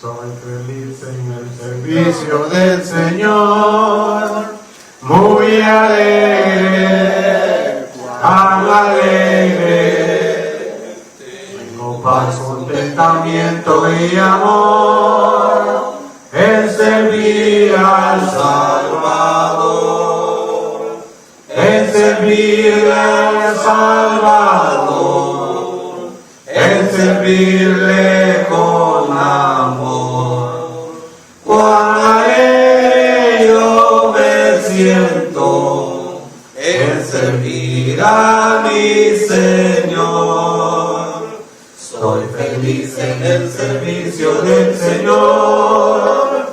Soy feliz en el servicio del Señor, muy alegre, tan alegre. Tengo paz, contentamiento y amor en servir al Salvador, en servirle al Salvador, en servirle con amor. Cuán alegre yo me siento en servir a mi Señor. Soy feliz en el servicio del Señor,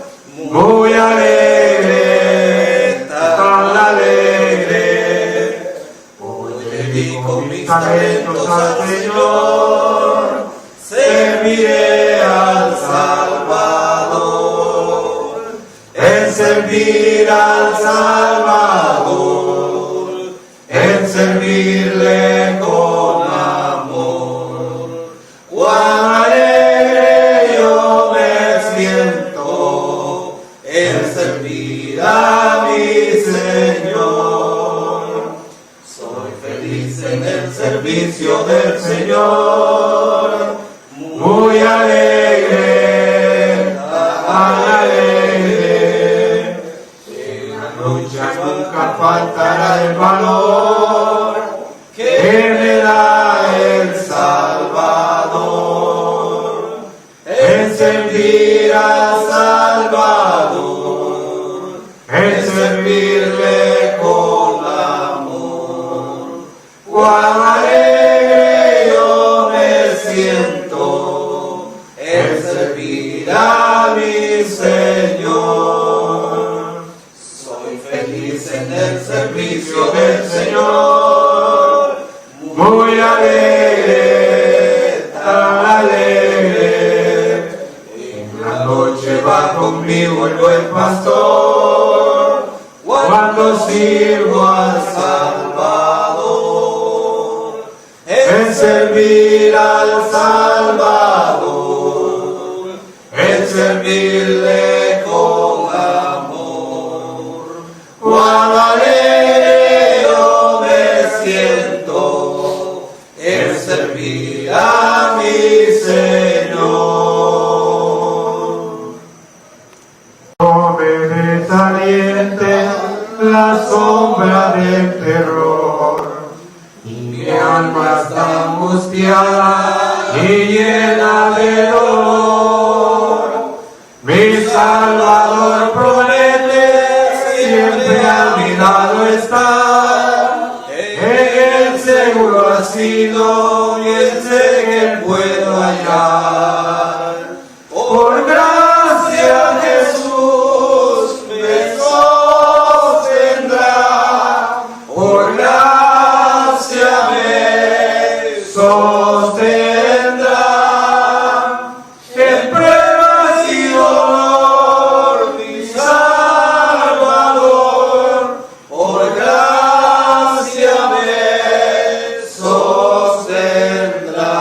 muy alegre, tan alegre. Hoy dedico mis talentos al Señor, serviré al Salvador, en servir al Salvador, en servirle con amor. Cuán alegre yo me siento en servir a mi Señor. Soy feliz en el servicio del Señor, muy alegre, tan alegre. En la lucha nunca faltará el valor que me da el Salvador, en servir al Salvador, en servirle con amor. Cuán alegre yo me siento en servir a mi Señor. Soy feliz en el servicio del Señor, muy alegre, tan alegre. En la noche va conmigo el buen pastor, cuando sirvo al Salvador, en servir al Salvador, en servirle con amor. Cuán alegre yo me siento en servir a mi Señor. No me desaliente la sombra del terror, y mi alma está angustiada y llena de dolor. Mi Salvador promete siempre a mi lado estar, en el seguro asilo y en sé que puedo hallar. Por gracia Jesús me sostendrá, por gracia me sostendrá. En pruebas y dolor mi Salvador, por gracia me sostendrá.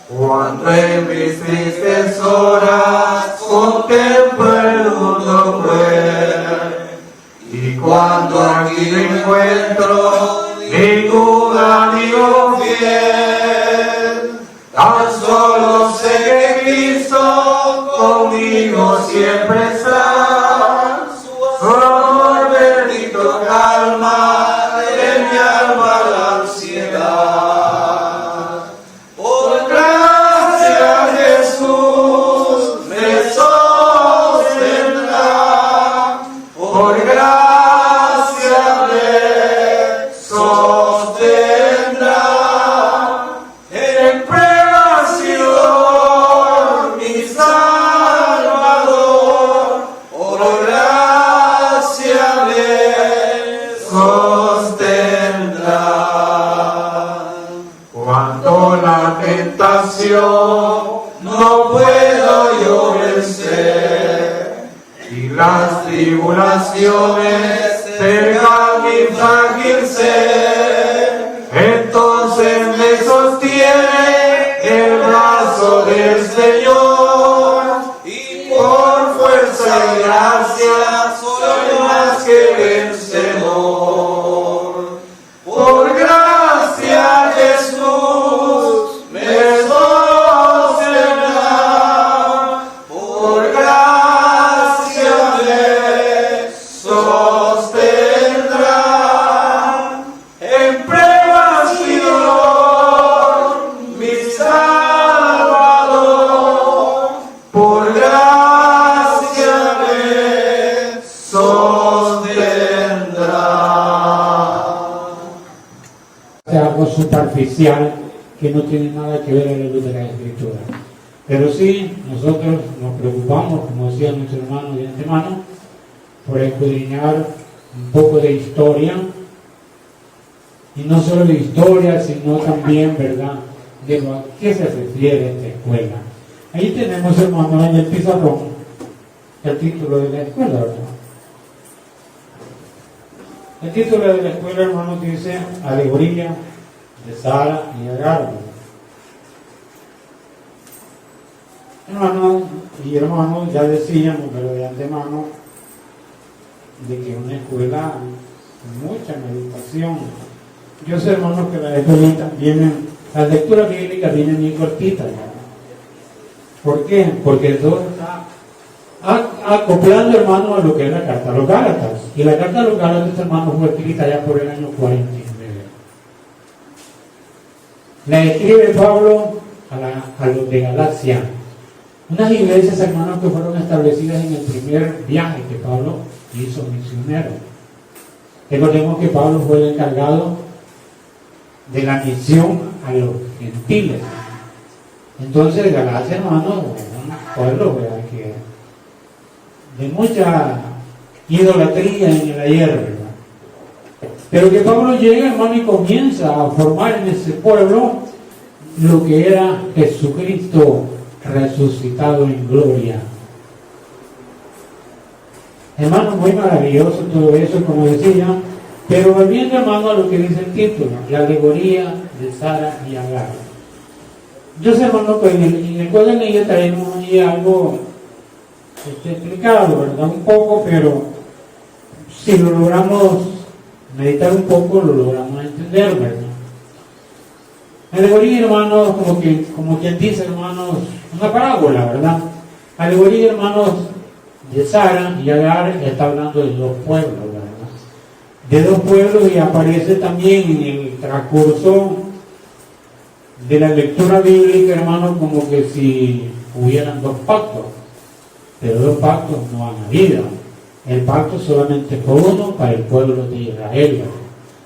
Cuando en mis tristes horas contemplo el mundo cruel, y cuando aquí no encuentro ningún amigo fiel, tan solo sé que Cristo conmigo siempre está. Su amor bendito calma en mi alma la ansiedad. Por gracia Jesús me sostendrá, por gracia me sostendrá. En pruebas y dolor mi Salvador, por gracia me sostendrá. Cuando la tentación no puedo yo vencer, y las tribulaciones cercan mi frágil ser, entonces me sostiene el brazo del Señor. superficial que no tiene nada que ver a la luz de la Escritura. Pero sí, nosotros nos preocupamos, como decía nuestro hermano de antemano, por escudriñar un poco de historia, y no solo de historia, sino también, ¿verdad?, de a qué se refiere esta escuela. Ahí tenemos, hermano, en el pizarrón, el título de la escuela, ¿verdad? El título de la escuela, hermano, dice Alegoría de Sara y Agar. Hermano y hermanos, ya decíamos, pero de antemano, de que una escuela con mucha meditación. Yo sé, hermanos, que las lecturas bíblicas vienen bien cortitas, ¿no? ¿Por qué? Porque todo está acoplando, hermano, a lo que es la carta a los Gálatas. Y la carta a los Gálatas, hermano, fue escrita ya por el año 49. La escribe Pablo a los de Galacia. Unas iglesias, hermanos, que fueron establecidas en el primer viaje que Pablo hizo misionero. Recordemos que Pablo fue el encargado de la misión a los gentiles. Entonces, Galacia, hermano, un pueblo, ¿verdad?, que de mucha idolatría en el ayer, ¿verdad? Pero que Pablo llega, hermano, y comienza a formar en ese pueblo lo que era Jesucristo resucitado en gloria. Hermano, muy maravilloso todo eso, como decía. Pero volviendo, hermano, a lo que dice el título, la alegoría de Sara y Agar. Yo sé, hermano, que en el cual de ella traemos ahí algo explicado, ¿verdad? Un poco, pero si lo logramos meditar un poco, lo logramos entender, ¿verdad? Alegoría, hermanos, como quien dice, hermanos, una parábola, ¿verdad? Alegoría, hermanos, de Sara y Agar, está hablando de dos pueblos, ¿verdad? De dos pueblos, y aparece también en el transcurso de la lectura bíblica, hermanos, como que si hubieran dos pactos, pero dos pactos no han habido. El pacto solamente fue uno para el pueblo de Israel, ¿verdad?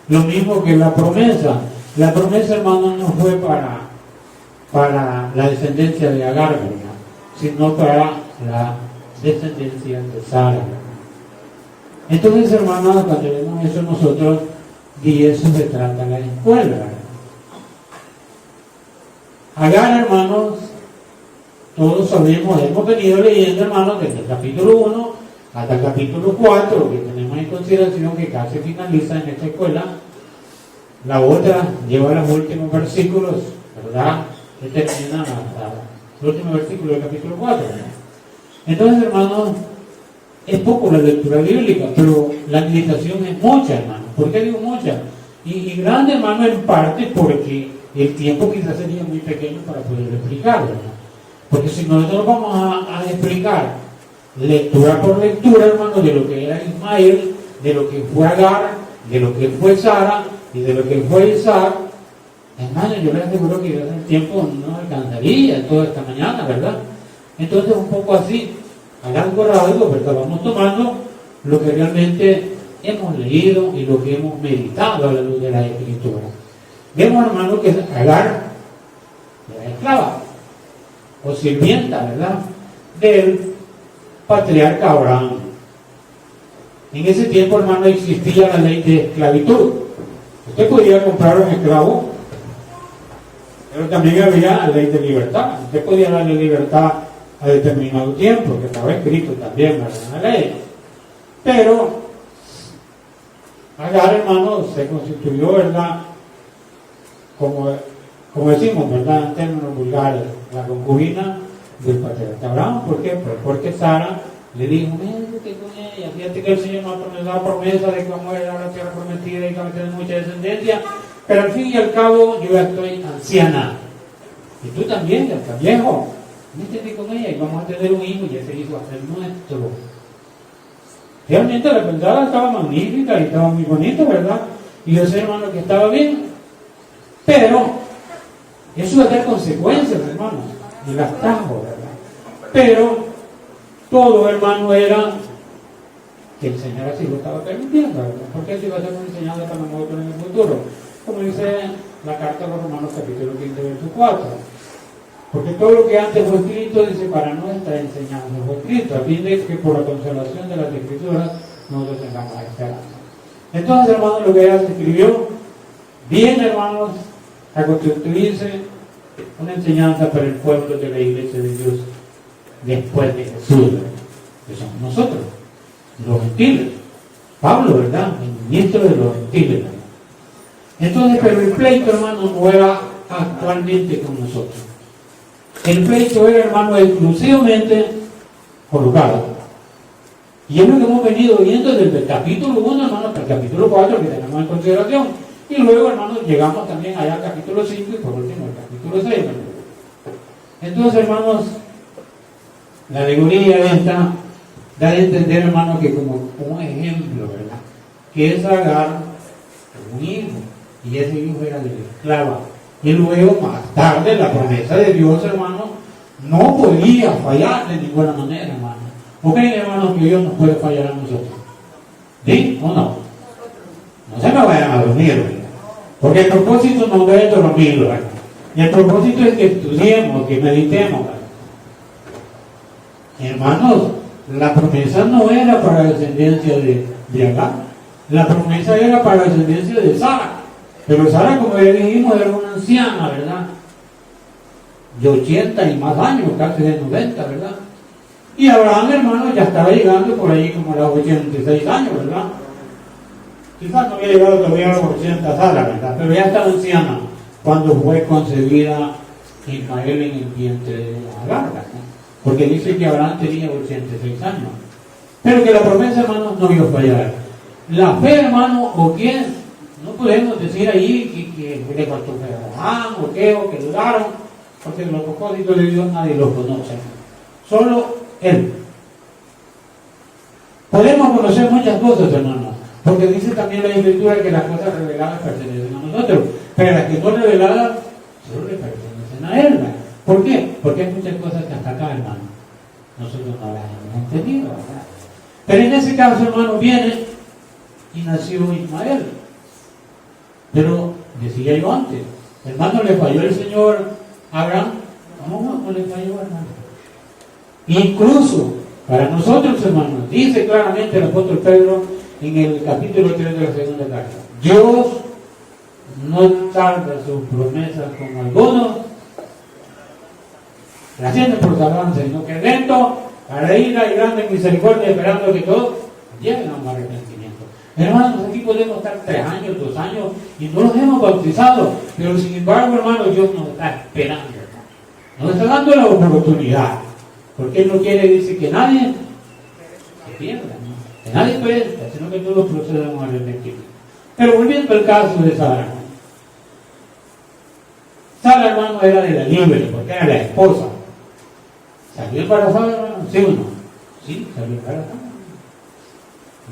Lo mismo que la promesa. La promesa, hermanos, no fue para la descendencia de Agar, ¿verdad?, sino para la descendencia de Sara, ¿verdad? Entonces, hermanos, cuando vemos eso nosotros, de eso se trata la escuela, ¿verdad? Agar, hermanos, todos sabemos, hemos venido leyendo, hermanos, desde el capítulo 1 hasta el capítulo 4, que tenemos en consideración que casi finaliza en esta escuela. La otra lleva los últimos versículos, ¿verdad?, que terminan hasta el último versículo del capítulo 4, ¿verdad? Entonces, hermanos, es poco la lectura bíblica, pero la meditación es mucha, hermano. ¿Por qué digo mucha? Y grande, hermano, en parte porque el tiempo quizás sería muy pequeño para poder explicarlo, ¿verdad? Porque si nosotros vamos a explicar lectura por lectura, hermano, de lo que era Ismael, de lo que fue Agar, de lo que fue Sara y de lo que fue Isaac, hermano, yo les aseguro que el tiempo no alcanzaría toda esta mañana, ¿verdad? Entonces, un poco así, algo, ¿verdad? Vamos tomando lo que realmente hemos leído y lo que hemos meditado a la luz de la Escritura. Vemos, hermano, que Agar era esclava o sirvienta, ¿verdad?, del patriarca Abraham. En ese tiempo, hermano, existía la ley de esclavitud. Usted podía comprar un esclavo, pero también había la ley de libertad. Usted podía darle libertad a determinado tiempo, que estaba escrito también, ¿verdad?, en la ley. Pero Agar, hermano, se constituyó, ¿verdad?, como decimos, ¿verdad?, en términos vulgares, la concubina del patriarca Abraham. ¿Por qué? Pues porque Sara le dijo, métete con ella, fíjate que el Señor nos da promesa de que vamos a ir a la tierra prometida y que vamos a tener mucha descendencia, pero al fin y al cabo yo ya estoy anciana, y tú también ya estás viejo, métete con ella y vamos a tener un hijo, y ese hijo va a ser nuestro. Realmente la verdad estaba magnífica y estaba muy bonita, ¿verdad? Y yo sé, hermano, que estaba bien, pero eso va a tener consecuencias, hermano, y las trajo, ¿verdad? Pero todo, hermano, era que el Señor así lo estaba permitiendo, ¿verdad? Porque eso iba a ser una enseñanza para nosotros en el futuro. Como dice la carta a los Romanos capítulo 15, verso 4. Porque todo lo que antes fue escrito, dice, para nuestra enseñanza fue escrito, a fin de que por la consolación de las Escrituras nosotros tengamos la esperanza. Entonces, hermanos, lo que ella se escribió, bien, hermanos, a constituirse una enseñanza para el pueblo de la iglesia de Dios después de Jesús, que somos nosotros, los gentiles. Pablo, ¿verdad? El ministro de los gentiles, ¿verdad? Entonces, pero el pleito, hermano, no era actualmente con nosotros. El pleito era, hermano, exclusivamente colocado. Y es lo que hemos venido viendo desde el capítulo 1, hermano, hasta el capítulo 4, que tenemos en consideración. Y luego, hermanos, llegamos también allá al capítulo 5 y por último al capítulo 6. ¿Verdad? Entonces, hermanos, la alegoría esta da a entender, hermano, que como un ejemplo, ¿verdad? Que es Agar, un hijo, y ese hijo era de la esclava. Y luego, más tarde, la promesa de Dios, hermano, no podía fallar de ninguna manera, hermano. ¿O creen, hermano, que Dios nos puede fallar a nosotros? ¿Sí o no? No se me vayan a dormir, ¿verdad? Porque el propósito no es dormir, ¿verdad? Y el propósito es que estudiemos, que meditemos, ¿verdad? Hermanos, la promesa no era para la descendencia de Agar. La promesa era para la descendencia de Sara. Pero Sara, como ya dijimos, era una anciana, ¿verdad? De 80 y más años, casi de 90, ¿verdad? Y Abraham, hermano, ya estaba llegando por ahí como a los 86 años, ¿verdad? Quizás no había llegado todavía a los 80 Sara, ¿verdad? Pero ya estaba anciana cuando fue concebida Ismael en el vientre de Agar, ¿verdad? Porque dice que Abraham tenía 86 años. Pero que la promesa, hermano, no iba a fallar. La fe, hermano, o quién, no podemos decir ahí que le faltó fe a Abraham, o que dudaron, porque los propósitos de Dios nadie los conoce. Solo Él. Podemos conocer muchas cosas, hermano, porque dice también la Escritura que las cosas reveladas pertenecen a nosotros, pero las que no reveladas solo le pertenecen a Él, ¿verdad? ¿Por qué? Porque hay muchas cosas que hasta acá, hermano, nosotros no las hemos entendido, ¿verdad? Pero en ese caso, hermano, viene y nació Ismael. Pero decía yo antes, hermano, ¿le falló el Señor a Abraham? No le falló, hermano. Incluso para nosotros, hermanos, dice claramente el apóstol Pedro en el capítulo 3 de la segunda carta: Dios no tarda sus promesas como algunos la sienten por tardanza, sino que lento para ira y grande misericordia, esperando que todos lleguen a un arrepentimiento. Hermanos, aquí podemos estar 3 años, 2 años y no los hemos bautizado, pero sin embargo, hermanos, Dios nos está esperando, nos está dando la oportunidad, porque Él no quiere decir que nadie se pierda, ¿no? Que nadie perezca, sino que todos procedan a un arrepentimiento. Pero volviendo al caso de Sara, Sara, hermano, era de la libre, porque era la esposa. ¿Salió embarazada, hermano? ¿Sí o no? Sí, salió embarazada.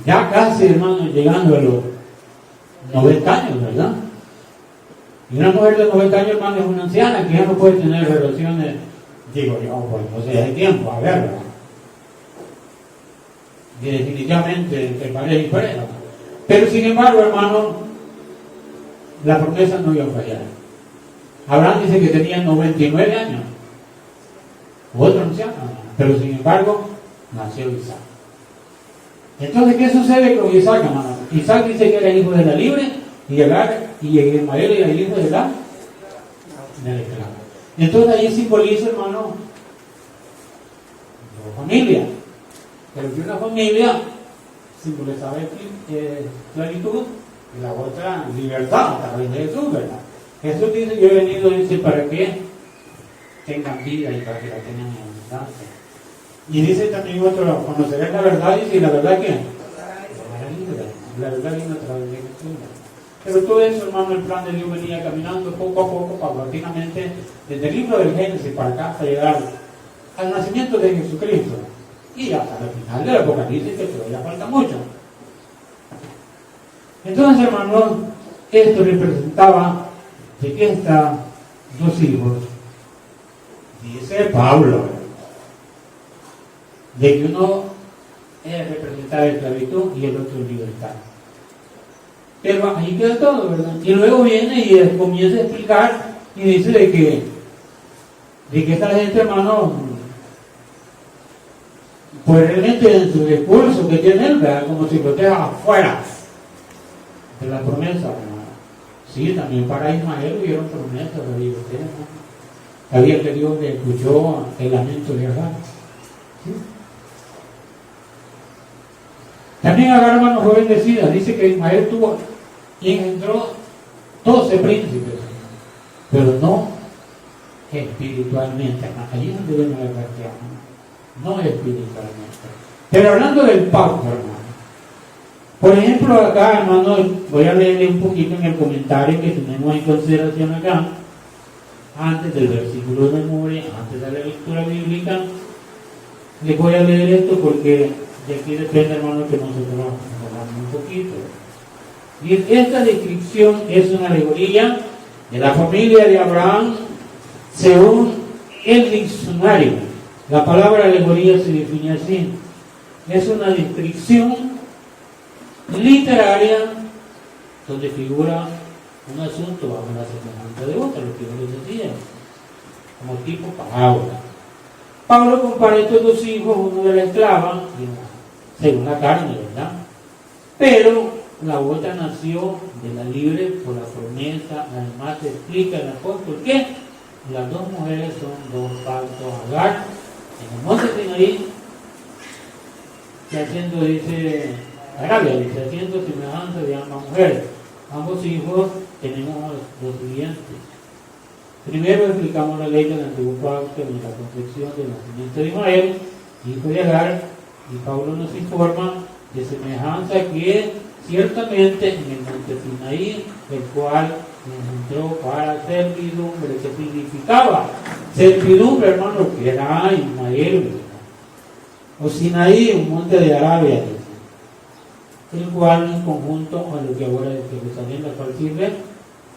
Ya casi, hermano, llegando a los 90 años, ¿verdad? Y una mujer de 90 años, hermano, es una anciana que ya no puede tener relaciones, digo yo, pues no sé, hay tiempo, a ver, ¿verdad? Y definitivamente entre pareja y pareja. Pero sin embargo, hermano, la promesa no iba a fallar. Abraham dice que tenía 99 años. Otro anciano, pero sin embargo, nació Isaac. Entonces, ¿qué sucede con Isaac, hermano? Isaac dice que era hijo de la libre y Ismael era el hijo de la esclava. Entonces ahí simboliza, hermano, la familia. Pero que una familia simbolizaba esclavitud y la otra libertad, a través de Jesús, ¿verdad? Jesús dice: yo he venido, dice, para que tengan vida y para que la tengan en abundancia. Y dice también otro: conocerán la verdad, y la verdad que la verdad viene a través de Jesús. Pero todo eso, hermano, el plan de Dios venía caminando poco a poco, paulatinamente, desde el libro del Génesis para acá, hasta llegar al nacimiento de Jesucristo y hasta el final del Apocalipsis, que todavía falta mucho. Entonces, hermano, esto representaba de que estos 2 hijos, dice Pablo, de que uno representaba esclavitud y el otro libertad. Pero ahí queda todo, ¿verdad? Y luego viene y comienza a explicar y dice de que esta gente, hermano, pues realmente en su discurso que tiene él, ¿verdad? Como si lo deja afuera de la promesa, hermano. Sí, también para Ismael hubieron promesas de libertad, ¿no? Sabía que Dios le escuchó el lamento de Agar. ¿Sí? También Agar, hermano, fue bendecida. Dice que Ismael tuvo y engendró 12 príncipes, pero no espiritualmente. Allí es donde viene la gracia, no espiritualmente. Pero hablando del pacto, hermano. Por ejemplo, acá, hermano, voy a leerle un poquito en el comentario que tenemos en consideración acá, antes del versículo de memoria, antes de la lectura bíblica. Les voy a leer esto porque de aquí depende, hermano, que nosotros hablamos un poquito. Y esta descripción es una alegoría de la familia de Abraham según el diccionario. La palabra alegoría se define así: es una descripción literaria donde figura un asunto bajo la semejanza de otro, lo que yo les decía, como tipo parábola. Pablo compara estos dos hijos, uno de la esclava, según la carne, ¿verdad? Pero la otra nació de la libre por la promesa. Además se explica el apóstol que las dos mujeres son dos pactos. Agar en el monte Sinaí, que haciendo, dice Arabia, dice, haciendo semejanza de ambas mujeres. Ambos hijos tenemos los siguientes. Primero explicamos la ley del antiguo pacto en la concepción del nacimiento de Ismael, hijo de Agar, y Pablo nos informa de semejanza que ciertamente en el monte Sinaí, el cual entró para servidumbre. ¿Qué significaba? Servidumbre, hermano, que era Ismael, o Sinaí, un monte de Arabia, el cual en conjunto con lo que ahora es Jerusalén, la cual sirve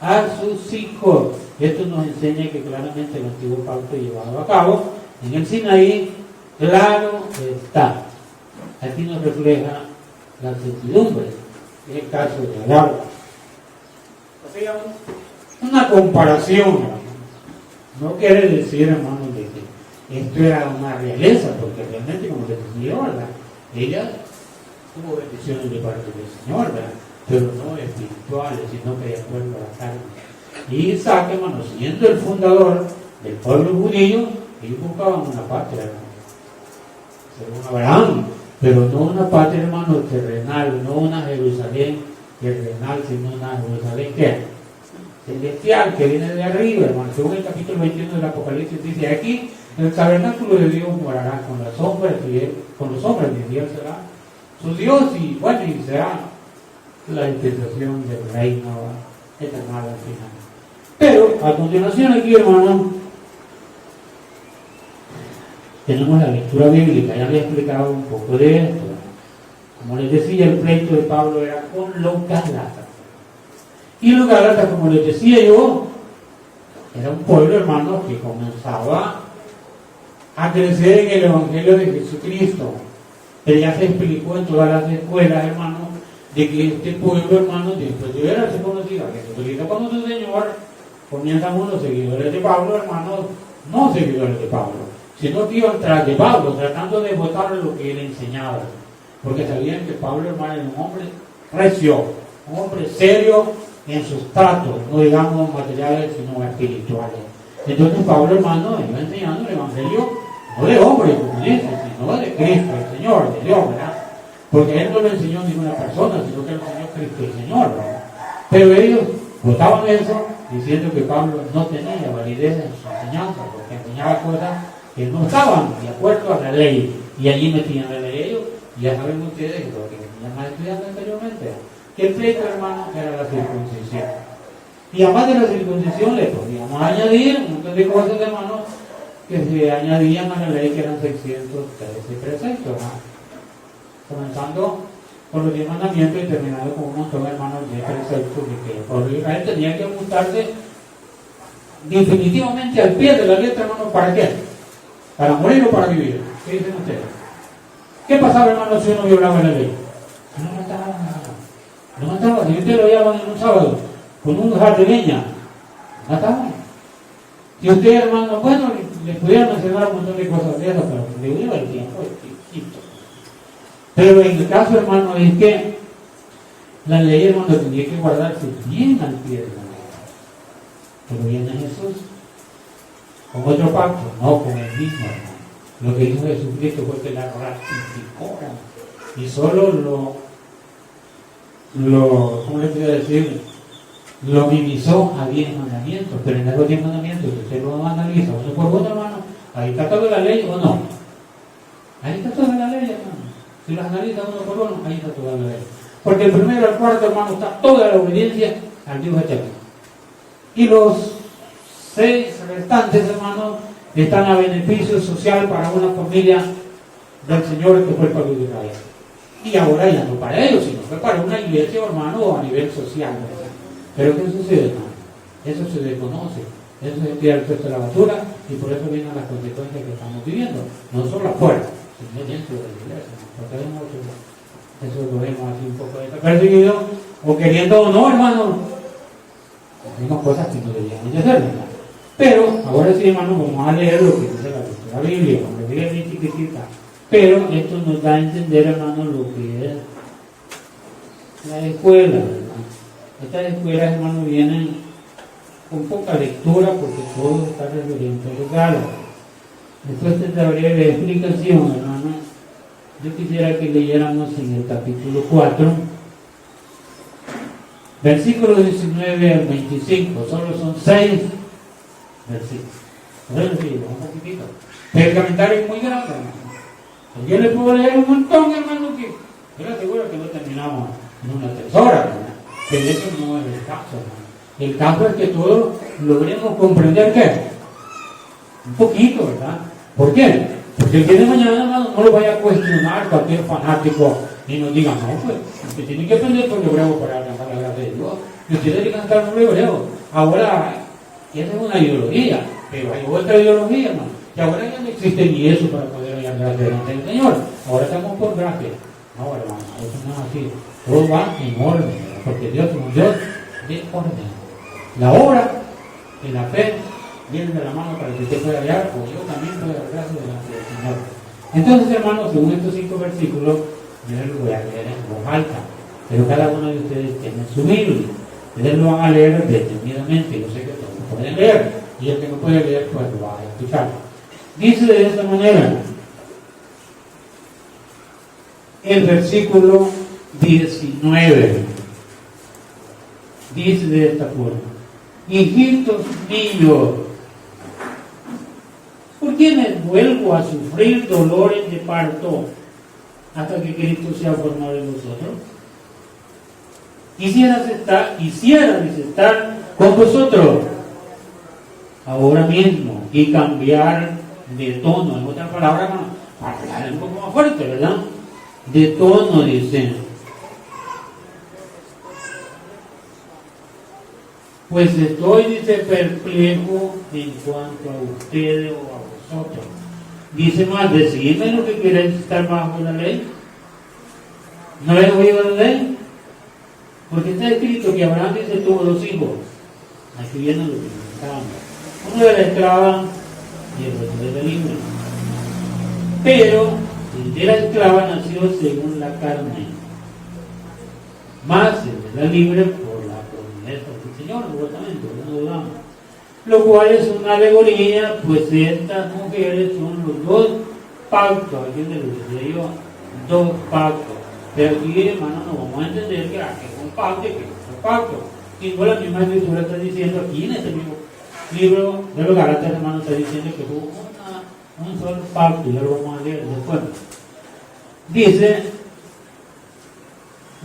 a sus hijos. Esto nos enseña que claramente el antiguo pacto llevado a cabo en el Sinaí, claro está. Aquí nos refleja la certidumbre, en el caso de Agar. O sea, una comparación, no quiere decir, hermano, de que esto era una realeza, porque realmente, como les decía, ¿verdad?, ella tuvo bendiciones de parte del Señor, ¿verdad?, pero no espirituales, sino que de acuerdo a la carne. Y Isaac, hermano, siendo el fundador del pueblo judío, ellos buscaban una patria, hermano, según Abraham, pero no una patria, hermano, terrenal, no una Jerusalén terrenal, sino una Jerusalén ¿qué? Celestial, que viene de arriba, hermano. Según el capítulo 21 del Apocalipsis dice: aquí el tabernáculo de Dios morará con los hombres, y Dios será su Dios, y bueno, y será la dispensación del reino eterno al final. Pero a continuación aquí, hermano, tenemos la lectura bíblica. Ya les he explicado un poco de esto. Como les decía, el pleito de Pablo era con los gálatas. Y los gálatas, como les decía yo, era un pueblo, hermano, que comenzaba a crecer en el Evangelio de Jesucristo. Pero ya se explicó en todas las escuelas, hermano, de que este pueblo, hermano, después de verse conocido a Jesucristo como su Señor, comienzan unos seguidores de Pablo, hermano, no seguidores de Pablo, sino que iban tras de Pablo, tratando de botar lo que él enseñaba, porque sabían que Pablo, hermano, era un hombre recio, un hombre serio en sus tratos, no digamos materiales, sino espirituales. Entonces Pablo, hermano, iba enseñando el Evangelio, no de hombre, como dice, sino de Cristo, el Señor, de Dios, ¿verdad? Porque él no le enseñó a ninguna persona, sino que le enseñó a Cristo, el Señor, ¿verdad? Pero ellos votaban eso, diciendo que Pablo no tenía validez en su enseñanza, porque enseñaba cosas que no estaban de acuerdo a la ley, y allí metían la ley ellos. Ya saben ustedes, lo que tenían más estudiando anteriormente, que el pleito, hermano, era la circuncisión. Y además de la circuncisión le podíamos añadir un montón de cosas, hermano, que se añadían a la ley, que eran 613 preceptos, ¿no? Comenzando con los 10 mandamientos y terminando con un montón, hermanos, de preceptos de que el pueblo de Israel tenía que ajustarse definitivamente al pie de la letra, hermano. ¿Para qué? ¿Para morir o para vivir? ¿Qué dicen ustedes? ¿Qué pasaba, hermano, si uno violaba la ley? No mataba nada. Lo mataban. Y ustedes lo llevaban en un sábado con un jar de leña. Mataban. Y ustedes, hermano, bueno, les pudieran mencionar un montón de cosas de esas, pero le lleva el tiempo, pero en el caso, hermano, es que la ley, hermano, tenía que guardarse bien al pie de la ley. Pero viene Jesús con otro pacto, no con el mismo, hermano. Lo que hizo Jesucristo fue que la ratificó y solo ¿cómo le puedo decir? Lo minimizó a 10 mandamientos, pero en esos 10 mandamientos, si usted lo analiza uno por uno, hermano, ahí está toda la ley o no. Ahí está toda la ley, hermano. Si las analiza uno por uno, ahí está toda la ley. Porque el primero al cuarto, hermano, está toda la obediencia al Dios eterno. Y los 6 restantes, hermano, están a beneficio social para una familia del Señor que fue el pueblo de Israel. Y ahora ya no para ellos, sino que para una iglesia, hermano, o a nivel social, ¿verdad? Pero ¿qué sucede, hermano? Eso se desconoce, eso se tira al resto de la basura y por eso vienen las consecuencias que estamos viviendo, no solo afuera, sino dentro de la iglesia. Porque eso lo vemos así un poco desapercibido, o queriendo o no, hermano, hacemos cosas que no deberíamos de hacer, ¿verdad? Pero, ahora sí, hermano, vamos a leer lo que dice la Biblia, como le diga bien chiquitita. Pero esto nos da a entender, hermano, lo que es la escuela, ¿verdad? Estas escuelas, hermano, vienen con poca lectura porque todo está referente a los Gálatas. Después de esta breve explicación, hermano, yo quisiera que leyéramos en el capítulo 4, versículos 19 al 25, solo son 6 versículos. Bueno, sí, un poquitito. Pero el comentario es muy grande, hermano. Yo le puedo leer un montón, hermano, que yo le aseguro que no terminamos en una 3 horas, ¿verdad? Pero eso no es el caso, hermano. El caso es que todos logremos comprender ¿qué? Un poquito, ¿verdad? ¿Por qué? Porque el día de mañana, hermano, no lo vaya a cuestionar cualquier fanático y nos diga, no, pues, usted tiene que aprender por hebreo para alcanzar la gracia de Dios. Y usted tiene que cantar por hebreo. Ahora, esa es una ideología, pero hay otra ideología, hermano. Y ahora ya no existe ni eso para poder hallar gracia delante del Señor. Ahora estamos por gracia. No, hermano, eso no es así. Todo va en orden, ¿verdad? Porque Dios es un Dios de orden. La obra y la fe vienen de la mano para que usted pueda hallar, o yo también pueda hallar gracia delante del Señor. Entonces, hermanos, según estos 5 versículos, yo los voy a leer en voz alta, pero cada uno de ustedes tiene su Biblia. Ustedes lo van a leer detenidamente, yo sé que todos pueden leer, y el que no puede leer, pues lo va a escuchar. Dice de esta manera, el versículo 19, dice de esta forma: hijitos míos, ¿por quiénes vuelvo a sufrir dolores de parto hasta que Cristo sea formado en vosotros? Quisieras estar con vosotros ahora mismo y cambiar de tono. En otras palabras, para hablar un poco más fuerte, ¿verdad? De tono, dicen. Pues estoy, dice, perplejo en cuanto a ustedes o a vosotros. Dice más, decidme lo que queréis estar bajo la ley. ¿No habéis oído la ley? Porque está escrito que Abraham dice tuvo 2 hijos. Aquí viene lo que necesitamos. Uno de la esclava y el otro de la libre. Pero el de la esclava nació según la carne, más el de la libre por la promesa del Señor, seguramente, no dudamos. Lo cual es una alegoría, pues estas mujeres son los 2 pactos. Aquí le decía yo, 2 pactos. Pero aquí, hermano, no vamos a entender que es un pacto y que es un pacto. Y no la misma escritura está diciendo aquí en este mismo libro de los Gálatas, hermano, está diciendo que hubo un solo pacto, ya lo vamos a leer después. Dice,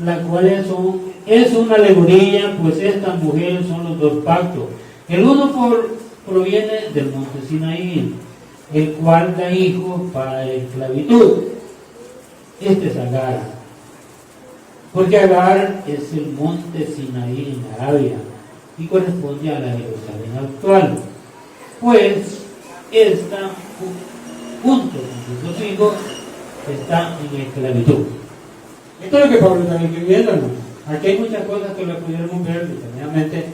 la cual es una alegoría, pues estas mujeres son los 2 pactos. El uno proviene del monte Sinaí, el cual da hijos para la esclavitud. Este es Agar, porque Agar es el monte Sinaí en Arabia y corresponde a la Jerusalén actual. Pues esta, junto con sus hijos, está en esclavitud. Esto es lo que Pablo está escribiendo, hermano. Aquí hay muchas cosas que lo pudiéramos ver determinadamente,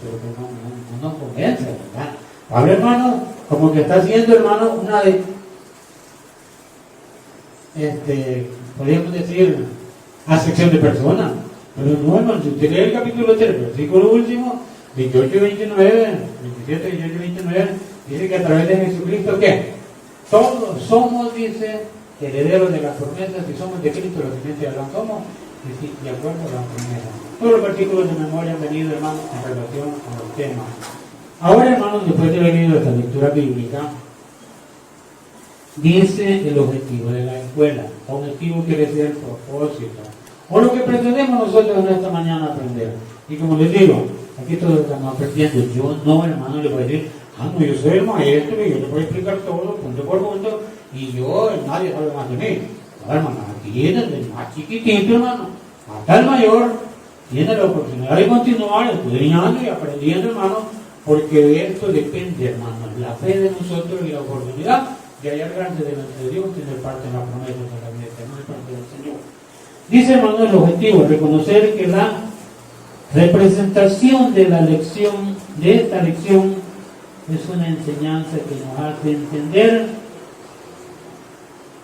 pero que no nos convence, ¿verdad? Pablo, hermano, como que está haciendo, hermano, una de, podríamos decir, acepción de personas. Pero no, hermano, si usted lee el capítulo 3, versículo último, 28 y 29, 27, 28 y 29, dice que a través de Jesucristo, ¿qué? Todos somos, dice, herederos de las promesas, y somos de Cristo, los siguientes hablan, somos de acuerdo a la promesa. Todos los versículos de memoria han venido, hermano, en relación con los temas. Ahora, hermanos, después de haber leído esta lectura bíblica, dice el objetivo de la escuela. Objetivo quiere decir el propósito, o lo que pretendemos nosotros en esta mañana aprender. Y como les digo, aquí todos estamos aprendiendo. Yo no, hermano, le voy a decir, no, yo soy el maestro y yo le voy a explicar todo, punto por punto, y nadie sabe más de mí. No, hermano, aquí desde el más chiquitito, hermano, hasta el mayor, tiene la oportunidad de continuar escudriñando y aprendiendo, hermano, porque de esto depende, hermano, la fe de nosotros y la oportunidad de hallar grande delante de Dios, tener parte en la promesa de la vida eterna de parte del Señor. Dice, hermano, el objetivo, reconocer que la representación de la lección, de esta lección, es una enseñanza que nos hace entender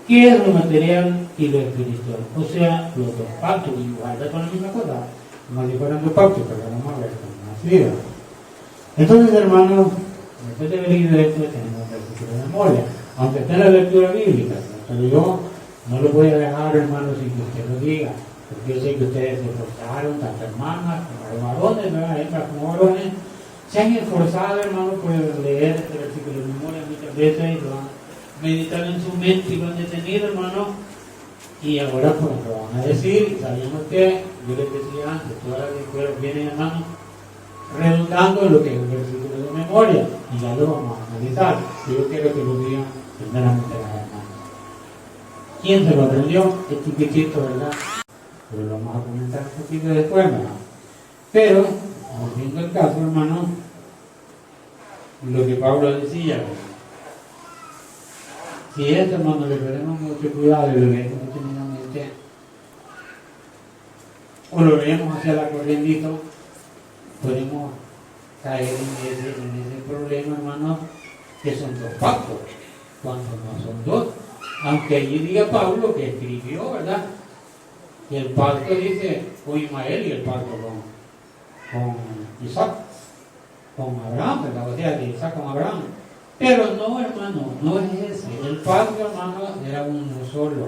qué es lo material y lo espiritual. O sea, los dos pactos, igual con la misma cosa, no diferentes pactos, pero vamos a ver cómo más vida. Entonces, hermanos, después de haber leído esto, tenemos un versículo de memoria, aunque está en la lectura bíblica, pero yo no lo voy a dejar, hermanos, sin que usted lo diga, porque yo sé que ustedes se esforzaron, tanto hermanas como varones, ¿verdad? Hembras como varones, se han esforzado, hermanos, por leer este versículo de memoria muchas veces y lo han meditado en su mente y lo han detenido, hermano, y ahora pues lo van a decir. Sabemos que, yo les decía antes, todas las escuelas vienen, hermanos, redundando en lo que es el versículo de memoria, y ya lo vamos a analizar. Yo quiero que lo digan primeramente las hermanas. ¿Quién se lo aprendió? Es chiquitito, ¿verdad? Pero lo vamos a comentar un poquito después, ¿verdad? Pero, volviendo al caso, hermano, lo que Pablo decía, si esto, hermano, le tenemos mucho cuidado y lo leemos determinadamente, o lo leemos hacia la corrientito, podemos caer en ese problema, hermano, que son dos pactos, cuando no son dos. Aunque allí diga Pablo que escribió, ¿verdad? Que el pacto dice con Ismael y el pacto con Isaac, con Abraham, ¿verdad? O sea, de Isaac con Abraham. Pero no, hermano, no es ese. El pacto, hermano, era uno solo.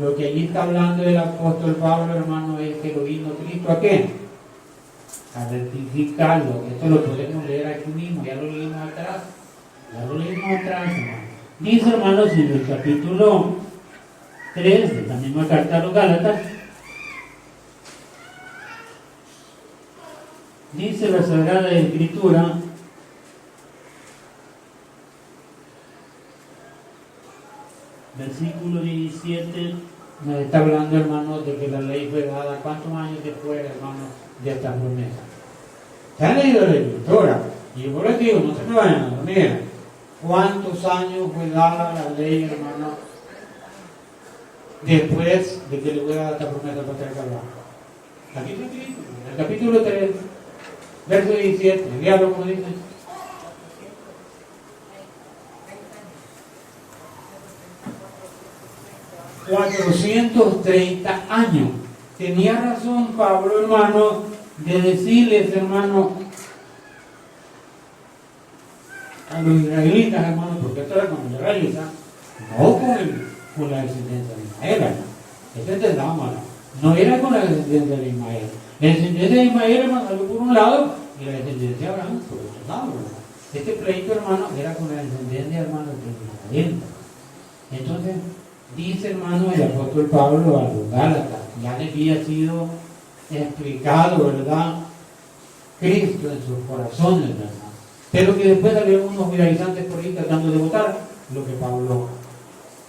Lo que allí está hablando el apóstol Pablo, hermano, es que lo vino Cristo ¿a qué? A rectificarlo. Esto lo podemos leer aquí mismo, ya lo leímos atrás. Hermano. Dice, hermanos, en el capítulo 3 de la misma carta a los Gálatas, dice la Sagrada Escritura, versículo 17, nos está hablando, hermanos, de que la ley fue dada cuántos años después, hermanos, de esta promesa. ¿Se han leído la Escritura? Y por eso digo, no se me vayan a dormir. ¿Cuántos años fue dada la ley, hermano, después de que le fue dada esta promesa para traer Abraham? Aquí está escrito, en el capítulo 3, verso 17, diablo como dice. 430 años. Tenía razón Pablo, hermano, de decirles, hermano, a los israelitas, hermano, porque esto era con los israelitas, no con la descendencia de Ismael, hermano. Esto entendamos, no era con la descendencia de Ismael. La descendencia de Ismael, hermano, salió por un lado y la descendencia de Abraham por otro lado, hermano. Este pleito, hermano, era con la descendencia, hermano, de Ismael. Entonces, dice, hermano, el apóstol Pablo a los Gálatas, ya le había sido explicado, ¿verdad?, Cristo en sus corazones, ¿verdad? Pero que después había unos judaizantes por ahí tratando de votar lo que Pablo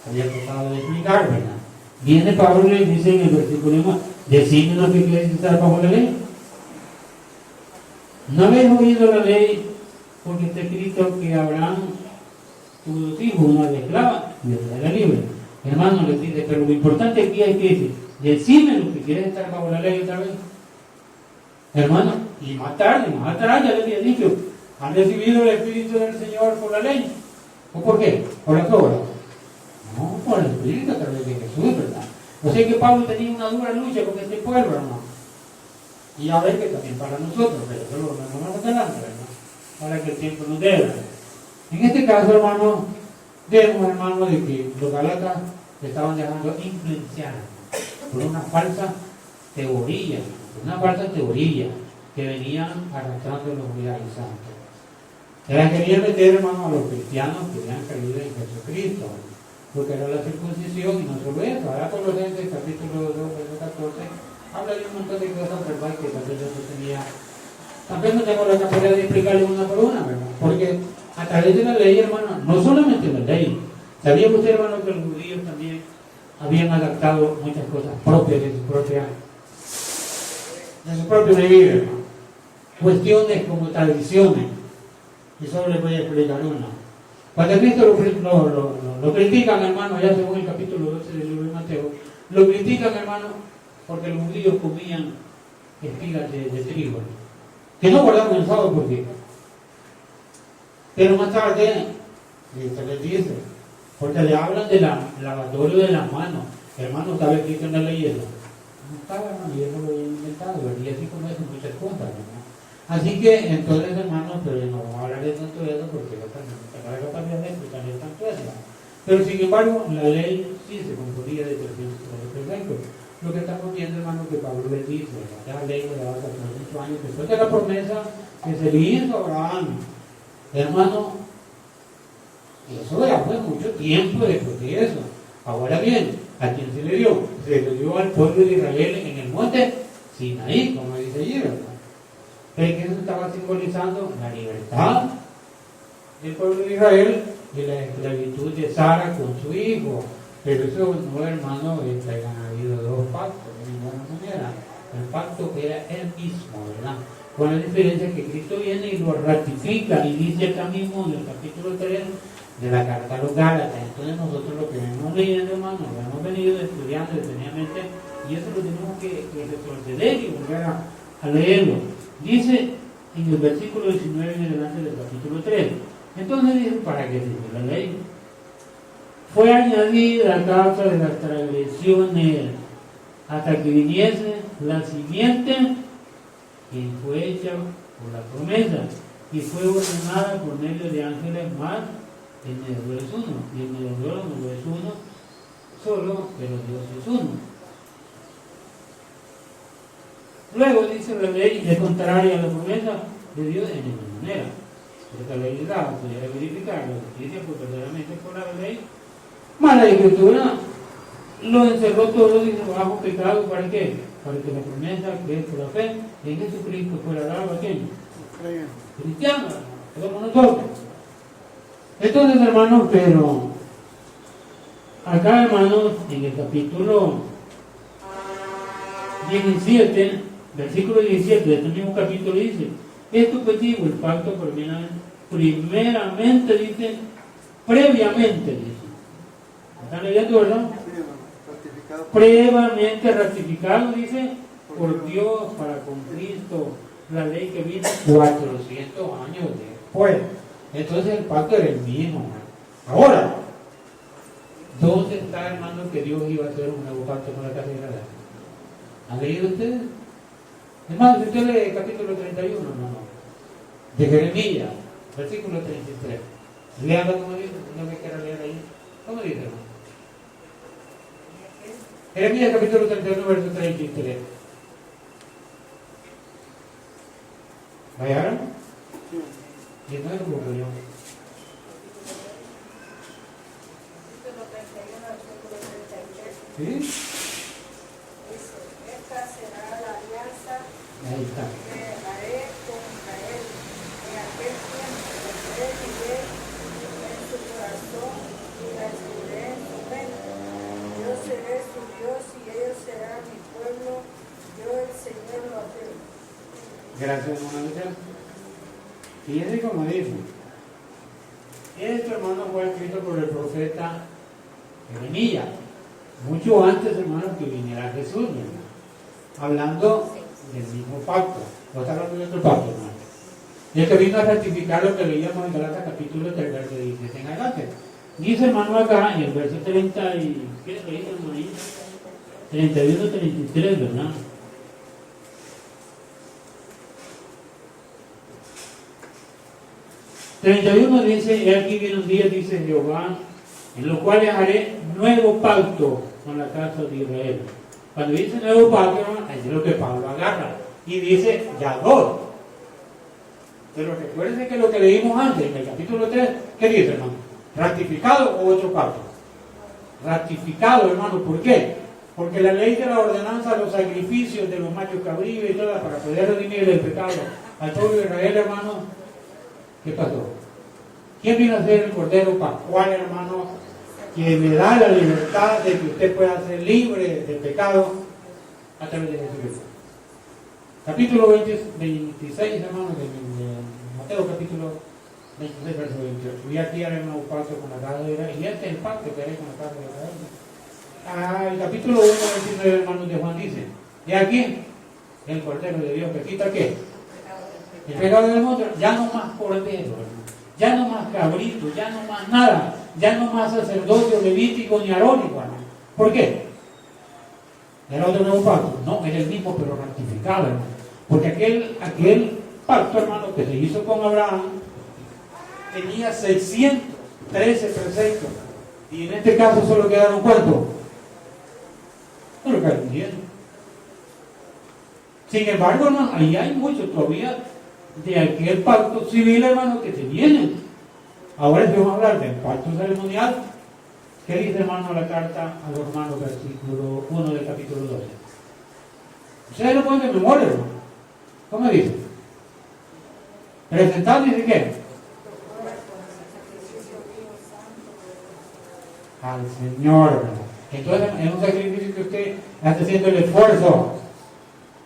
había tratado de explicar, ¿verdad? Viene Pablo y le dice en el versículo 1, decime lo que quieres estar bajo la ley. ¿No habéis oído la ley? Porque está escrito que Abraham tuvo dos hijos, una de esclava y otra era libre. Hermano, les dice, pero lo importante aquí hay que decir, decime lo que quieres estar bajo la ley otra vez. Hermano, y más tarde, ya les había dicho, han recibido el Espíritu del Señor por la ley. ¿O por qué? ¿Por la obra? No, por el Espíritu a través de Jesús, ¿verdad? O sea que Pablo tenía una dura lucha con este pueblo, hermano. Y a ver que también para nosotros, pero eso lo vemos más adelante, ¿verdad? Para que el tiempo nos dé, ¿verdad? En este caso, hermano, vemos, hermano, de que los galatas se estaban dejando influenciar por una falsa teoría, que venían arrastrando los judaizantes. Se las querían meter, hermano, a los cristianos que habían creído en Jesucristo, porque era la circuncisión y no solo eso. Ahora Colosenses capítulo 2, verso 14, habla de un montón de cosas, ¿verdad?, que tal vez yo no tenía, también no tengo la capacidad de explicarle una por una, ¿verdad? Porque a través de la ley, hermano, no solamente la ley, ¿sabía usted, hermano, que los judíos también habían adaptado muchas cosas propias de su propio vivir, hermano? Cuestiones como tradiciones, y solo les voy a explicar una. Cuando a Cristo lo critican, hermano, ya según el capítulo 12 del libro de Mateo, lo critican, hermano, porque los judíos comían espigas de trigo, que no guardaban el sábado, ¿por qué? Pero más tarde se les dice, porque le hablan de lavatorio de las manos. Hermano, ¿sabe escrito en la ley eso? No estaba, hermano, y eso lo he inventado, y así como eso muchas cosas, ¿no? Así que, entonces, hermano, pero no vamos a hablar de tanto eso, porque yo también no tengo la capacidad de explicarle tanto eso. Pero, sin embargo, la ley sí se componía de 335. Lo que estamos viendo, hermano, que Pablo les dice, la ley de la hasta 300 años después de la promesa que se le hizo a Abraham. Hermano, eso ya fue mucho tiempo después de eso. Ahora bien, ¿a quién se le dio? Se le dio al pueblo de Israel en el monte Sinaí, como dice allí, ¿verdad? ¿Pero qué eso estaba simbolizando? La libertad del pueblo de Israel y la esclavitud de Sara con su hijo. Pero eso no, hermano, han habido dos pactos de ninguna manera. El pacto era el mismo, ¿verdad? Con la diferencia que Cristo viene y lo ratifica y dice acá mismo en el capítulo 3 de la carta a los Gálatas. Entonces nosotros lo que venimos leyendo, hermano, lo hemos venido estudiando detenidamente y eso lo tenemos que retroceder y volver a leerlo. Dice en el versículo 19 en adelante del capítulo 3. Entonces dice, ¿para qué sirve la ley? Fue añadida a causa de las transgresiones hasta que viniese la simiente que fue hecha por la promesa y fue ordenada por medio de ángeles más. El mediador es uno, y el mediador no es uno solo, pero Dios es uno. Luego dice la ley es contraria a la promesa de Dios en ninguna manera. Esta ley dada pudiera verificar la justicia pues verdaderamente por la ley. Mas la Escritura lo encerró todo y bajo pecado. ¿Para qué? Para que la promesa que es por la fe en Jesucristo fuera dada a quién? Cristianos, somos nosotros. Entonces, hermanos, pero acá, hermanos, en el capítulo 17, versículo 17 de este mismo capítulo dice, esto pues digo, el pacto primeramente dice, previamente dice. ¿Están leyendo, verdad? Previamente ratificado, dice, por Dios para con Cristo, la ley que vino 400 años después. Entonces el pacto era el mismo. Ahora, ¿dónde está, hermano, que Dios iba a hacer un nuevo pacto con la casa de Israel? ¿Han leído ustedes? Hermano, si usted lee el capítulo 31, no, de Jeremías, versículo 33. Leanlo como dice, no me quiero leer ahí. ¿Cómo dice, hermano? Jeremías capítulo 31, verso 33. ¿Vayaron? Y no es como yo. ¿Sí? Esta será la alianza Ahí está. que haré con Israel en aquel tiempo. Pondré mi ley en su corazón y la escribiré en su mente. Yo seré su Dios y ellos serán mi pueblo. Yo el Señor lo afirmo. Gracias, hermano Luciano. Fíjense como dice. Esto, hermano, fue escrito por el profeta Jeremías, mucho antes, hermano, que viniera Jesús, ¿verdad? Hablando del mismo pacto. No está hablando de otro pacto, hermano. Y el que vino a ratificar lo que leíamos en Galatas capítulo 3, verso 16 en adelante. Dice hermano acá en el verso 30 y... ¿Qué es lo que dice hermano ahí? 31, 33, ¿verdad? ...31 dice, y aquí viene un día, dice Jehová, en los cuales haré nuevo pacto con la casa de Israel. Cuando dice nuevo pacto, es lo que Pablo agarra. Y dice, Yador. Pero recuerden que lo que leímos antes, en el capítulo 3, ¿qué dice, hermano? ¿Ratificado o otro pacto? Ratificado, hermano. ¿Por qué? Porque la ley de la ordenanza, los sacrificios de los machos cabríos y todas, para poder redimir el pecado al pueblo de Israel, hermano, ¿qué pasó? ¿Quién vino a ser el Cordero Pascual, hermano? Que me da la libertad de que usted pueda ser libre del pecado a través de Jesucristo. Capítulo 26, hermano, de Mateo, capítulo 26, verso 28. Y aquí haré un nuevo pacto con la casa de Israel. Y este es el pacto que haré con la casa de Israel. El capítulo 1, 29, hermanos, de Juan dice: y aquí, el Cordero de Dios que quita ¿qué? El pecado del mundo. Ya no más cordero, hermano. Ya no más cabrito, ya no más nada. Ya no más sacerdocio levítico ni arónico, hermano. ¿Por qué? ¿Era otro nuevo pacto? No, era el mismo, pero ratificado, hermano. Porque aquel pacto, hermano, que se hizo con Abraham, tenía 613 preceptos. Y en este caso solo quedaron ¿cuántos? Solo quedaron 10. Sin embargo, hermano, ahí hay muchos todavía de aquel pacto civil, hermano, que se vienen. Ahora vamos a hablar del pacto ceremonial. ¿Qué dice, hermano, la carta a los hermanos, versículo 1 del capítulo 12? Ustedes lo ponen de memoria, hermano. ¿Cómo dice? Presentar, dice qué? Al Señor, hermano. Entonces es un sacrificio que usted está haciendo el esfuerzo.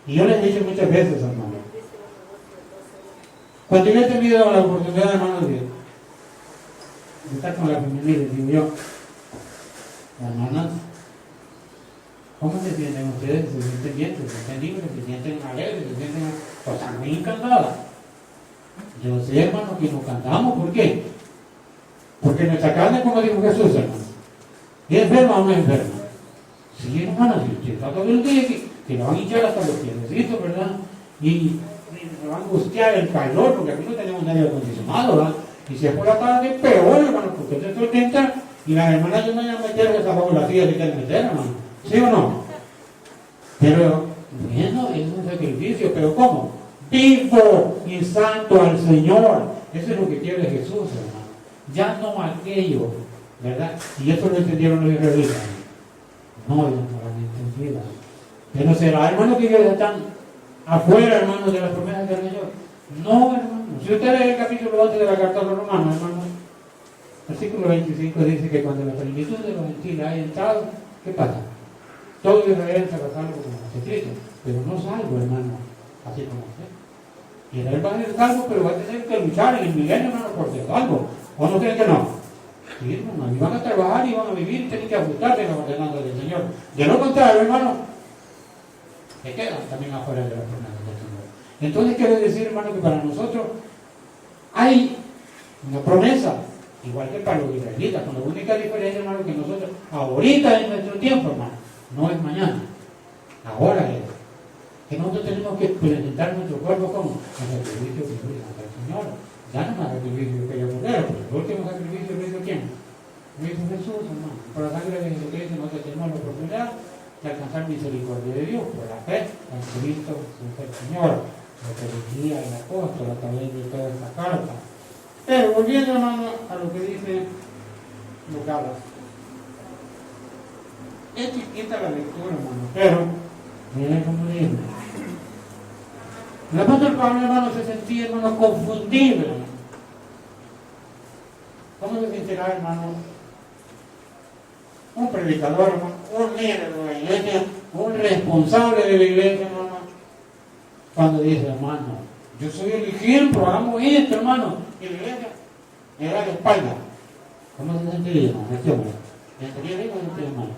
Y yo les he dicho muchas veces, hermano. Cuando yo he tenido la oportunidad, hermano, de estar con la femenil, digo yo, hermanas, ¿cómo se sienten ustedes? ¿Se sienten bien? ¿Se sienten libres? ¿Se sienten alegres? ¿Se sienten cosas muy encantadas? Yo sé, hermano, que nos cantamos. ¿Por qué? Porque nuestra carne, como dijo Jesús, hermano, ¿es enferma o no es enferma? Sí, hermano, si usted está todo el día que lo van a hinchar hasta los piecitos, ¿verdad? Y se va a angustiar el calor, porque aquí no tenemos nadie acondicionado, ¿verdad? Y si es por la tarde, peor, hermano, porque usted se tormenta y las hermanas no van a meter esa bajo la silla que quieren meter, hermano. ¿Sí o no? Pero, bueno, es un sacrificio, pero ¿cómo? Vivo y santo al Señor. Eso es lo que quiere Jesús, hermano. Ya no aquello, ¿verdad? Y eso lo entendieron los israelitas. No, ellos no lo han entendido. Pero será, hermano, que ellos están afuera, hermano, de las promesas del Señor. No, hermano. Si usted lee el capítulo 11 de la carta a los romanos, hermano, versículo 25 dice que cuando la plenitud de los gentiles haya entrado, ¿qué pasa? Todo Israel será salvo como Jesucristo, pero no salvo, hermano, así como usted. Israel va a ser salvo, pero va a tener que luchar en el milenio, hermano, por ser salvo. ¿O no creen que no? Sí, hermano, y van a trabajar y van a vivir y tienen que ajustarse a las ordenanzas del Señor. De lo contrario, hermano, se quedan también afuera de las ordenanzas del Señor. Entonces quiere decir, hermano, que para nosotros hay una promesa, igual que para los israelitas, con la única diferencia, hermano, que nosotros, ahorita en nuestro tiempo, hermano, no es mañana, ahora es. Que nosotros tenemos que presentar nuestro cuerpo como un sacrificio vivo al Señor. Ya no es sacrificio que yo cordero, pero el último sacrificio lo hizo ¿quién? Lo hizo Jesús, hermano. Por la sangre de Jesucristo nosotros tenemos la oportunidad de alcanzar misericordia de Dios por la fe en Cristo el Señor. Lo que decía el apóstol a través de toda esta carta. Pero volviendo, hermano, a lo que dice los Gálatas. Es chiquita la lectura, hermano, pero miren cómo dice. El apóstol Pablo, hermano, se sentía, hermano, confundido. ¿Cómo se sentirá, hermano? Un predicador, hermano, un líder de la iglesia, un responsable de la iglesia, hermano, cuando dice, hermano, yo soy el ejemplo, hagamos esto, hermano, y la iglesia me da la espalda. ¿Cómo se sentiría, hermano? Este hombre. ¿Me sentiría bien o no sentiría mal?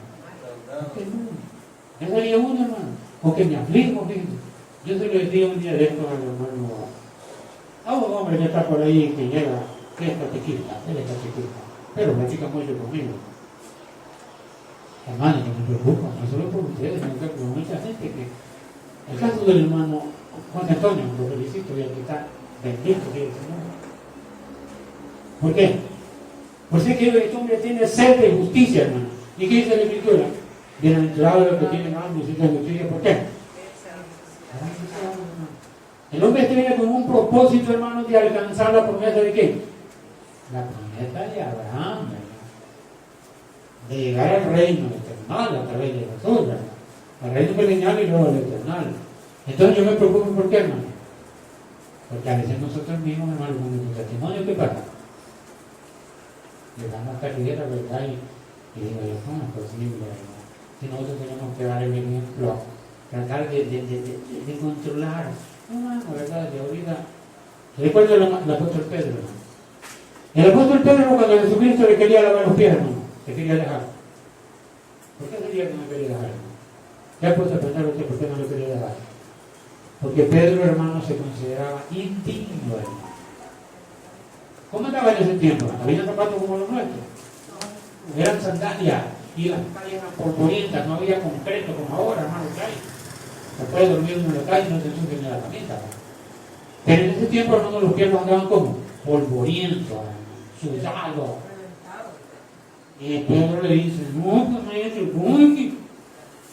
Yo sería uno, hermano. O que me aflijo, fíjense. Yo se lo decía un día de esto al hermano, a un hombre que está por ahí, que llega, que es catequista, él es catequista, pero practica mucho conmigo. Hermano, que me preocupa, no solo por ustedes, sino que por mucha gente que... El caso del hermano Juan Antonio, lo felicito, y el que está bendito, que es el Señor. ¿Por qué? Porque que este hombre tiene sed de justicia, hermano. ¿Y qué dice la Escritura? Bienaventurados los que tienen hambre y sed de justicia. ¿Por qué? El hombre tiene como un propósito, hermano, de alcanzar la promesa de qué? La promesa de Abraham, ¿verdad? De llegar al reino eternal a través de Jesús, ¿verdad? Al reino milenial y luego al eternal. Entonces yo me preocupo por qué, hermano. Porque a veces nosotros mismos, hermano, con nuestro testimonio, ¿qué pasa? Le damos carrera, ¿verdad? Y digo, ¿cómo es posible, verdad? Si nosotros tenemos que dar el ejemplo, tratar de controlar. No, ¿verdad? De ahorita. Recuerdo el apóstol Pedro, hermano. El apóstol Pedro, cuando Jesucristo le quería lavar los pies, hermano, se quería dejar. ¿Por qué sería que no quería dejar? ¿Ya puesto a pensar usted por qué no lo quería dejar? Porque Pedro, hermano, se consideraba indigno, hermano. ¿Cómo estaba en ese tiempo? ¿Había zapatos como los nuestros? Eran sandalias y las calles eran polvorientas, no había concreto como ahora, hermano, que hay. Se puede dormir uno en la calle y no se ensucia ni la camisa. Pero en ese tiempo, hermano, los pies andaban como polvorientos, sudados. Y Pedro le dice, no, pues maestro, uy,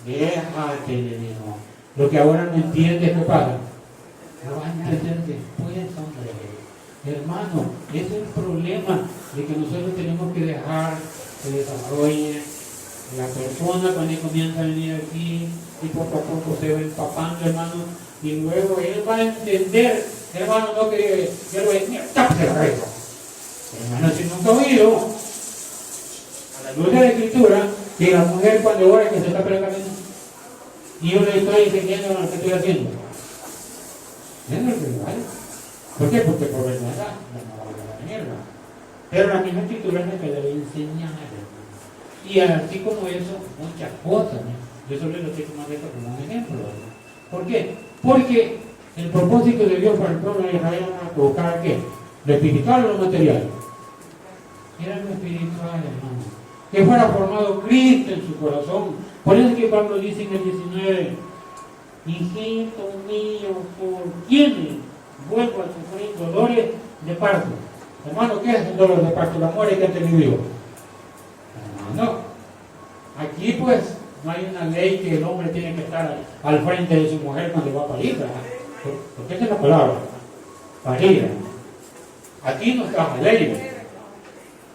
déjate, le dijo. Lo que ahora no entiendes, ¿qué pasa? Lo vas a entender después, hombre. Hermano, ese es el problema de que nosotros tenemos que dejar que desarrolle la persona cuando comienza a venir aquí y poco a poco se va empapando, hermano, y luego él va a entender, hermano, no que yo lo voy a decir, tápese la cabeza. Hermano, si nunca he oído a la luz de la Escritura que la mujer cuando ora que se tapa la cabeza y yo le estoy enseñando lo que estoy haciendo. Es lo que vale. ¿Por qué? Porque por vergüenza no vale la mierda. Pero la misma Escritura me debe enseñar. Y así como eso, muchas cosas. Yo solo lo estoy tomando esto como un ejemplo. ¿Por qué? Porque el propósito de Dios para el pueblo de Israel era buscar ¿qué? Lo espiritual o lo material. Era lo espiritual, hermano. Que fuera formado Cristo en su corazón. Por eso es que Pablo dice en el 19, hijito mío, ¿por quién vuelvo a sufrir dolores de parto? Hermano, ¿qué es el dolor de parto? La muerte que ha tenido Dios. Hermano, aquí pues no hay una ley que el hombre tiene que estar al frente de su mujer cuando va a parir, ¿verdad? Porque esa es la palabra, parir. Aquí no está la ley.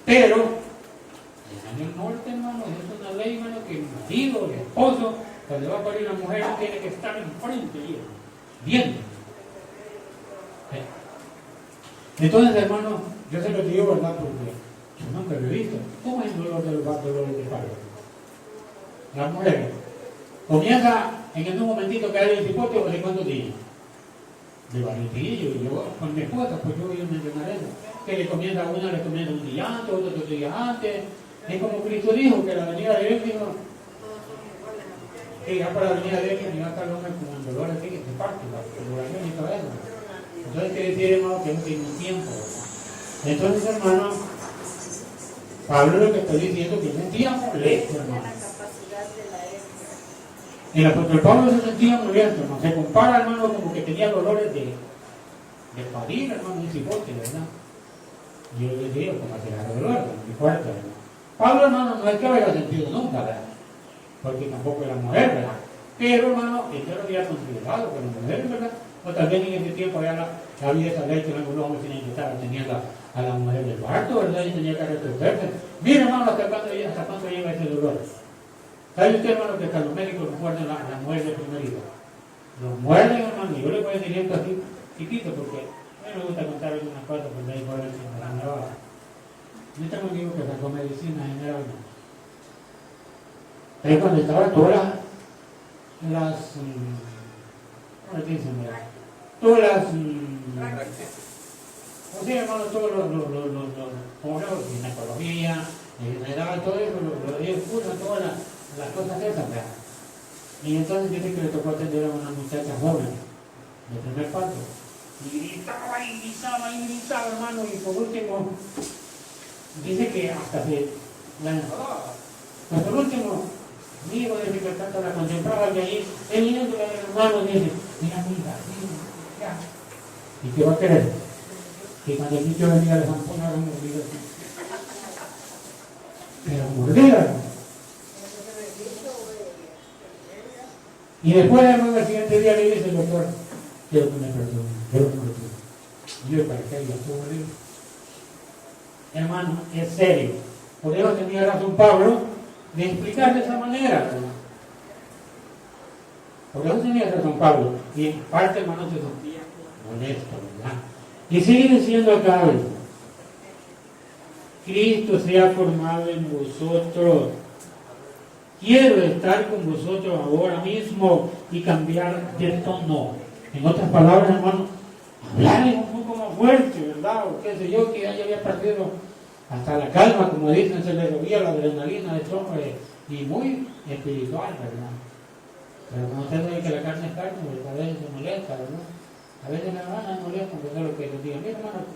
Pero en el norte, hermano, es una ley, hermano, que el marido, el esposo, cuando va a parir la mujer, tiene que estar enfrente, viendo. Entonces, hermano, yo se lo digo, ¿verdad? Porque yo nunca lo he visto. ¿Cómo es el dolor de parto? La mujer comienza en el mismo momentito que hay el cipote o de cuántos días. De varios días. Yo con mi esposa, pues yo voy a mencionar eso. Que le comienza a una, le comienza un día antes, otro 2 días antes. Es como Cristo dijo que la venida de él dijo que ya para la venida de él iba a estar el hombre con el dolor así que se parte, la coloración y todo eso. Entonces quiere decir, hermano, que no tiene un tiempo. Entonces, hermano, Pablo lo que estoy diciendo que sentía molesto, hermano. El apóstol Pablo se sentía molesto, hermano. Se compara, hermano, como que tenía dolores de parir, hermano, un cipote, ¿verdad? Yo les digo, como que era dolor, muy fuerte, ¿verdad? Pablo, hermano, no es que haya sentido nunca, ¿verdad? Porque tampoco era mujer, ¿verdad? Pero, hermano, él lo había considerado que la mujer, ¿verdad? O también en ese tiempo había esa ley que algunos hombres tenían que estar teniendo a la mujer del parto, ¿verdad? Y tenía que resolverse. Mira, hermano, ¿hasta cuándo llega ese dolor? ¿Sabe usted, hermano, que hasta los médicos no muerden la mujer del primer hijo? Los muerden, hermano, y yo le voy a decir esto así chiquito, porque a mí me gusta contar algunas cosas, porque ahí pueden ser la nueva. Yo tengo un amigo que sacó medicina general. Ahí cuando estaban todas las ¿cómo le dicen? Todas las o sea, hermano, todos los ginecología, general, todo eso, lo dio curso, todas las cosas esas, ¿verdad? Y entonces dice que le tocó atender a una muchacha joven, el primer paso. Y gritaba, hermano, y por último, dice que hasta que la enfadaba. Pues por último, mi hijo de mi tanto la contemplaba que ahí, el niño del hermano dice, mira, ya. ¿Y qué va a querer? Que cuando el niño venía de zampón, haga mordida así. Pero mordida. Y después, hermano, el siguiente día le dice el doctor, quiero que me perdone, quiero que me perdone. Y yo, ¿para qué? Yo estuve libre. Hermano, es serio. Por eso tenía razón Pablo de explicar de esa manera, hermano. Por eso tenía razón Pablo. Y en parte, hermano, se sentía molesto, ¿verdad? Y sigue diciendo acá, Cristo sea formado en vosotros. Quiero estar con vosotros ahora mismo y cambiar de tono. En otras palabras, hermano, hablar un poco más fuerte, ¿verdad? O qué sé yo, que ya había perdido hasta la calma, como dicen, se le subía la adrenalina de hombre y muy espiritual, ¿verdad? Pero como usted sabe que la carne es carne, a veces se molesta, ¿verdad? A veces la hermana me molesta porque es lo que les diga, mira hermano,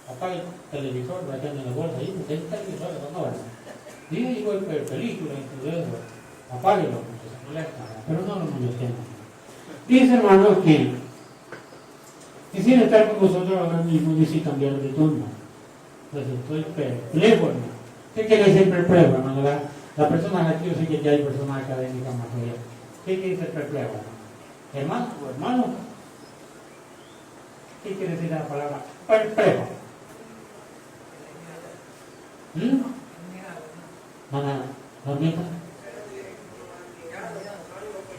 apaga el televisor, va a tener la bolsa ahí, porque el televisor no, ¿verdad? Y digo, película y todo eso, apáguelo, porque se molesta, ¿verdad? Pero no lo molestemos. Dice hermano que quisiera estar con vosotros ahora mismo y si cambiar de turno. Pues estoy perplejo, hermano. ¿Qué quiere decir perplejo, hermano? La persona aquí, yo sé que ya hay personas académicas más allá. ¿Qué quiere decir perplejo, hermano? Hermano, ¿qué quiere decir la palabra perplejo? ¿No mienta?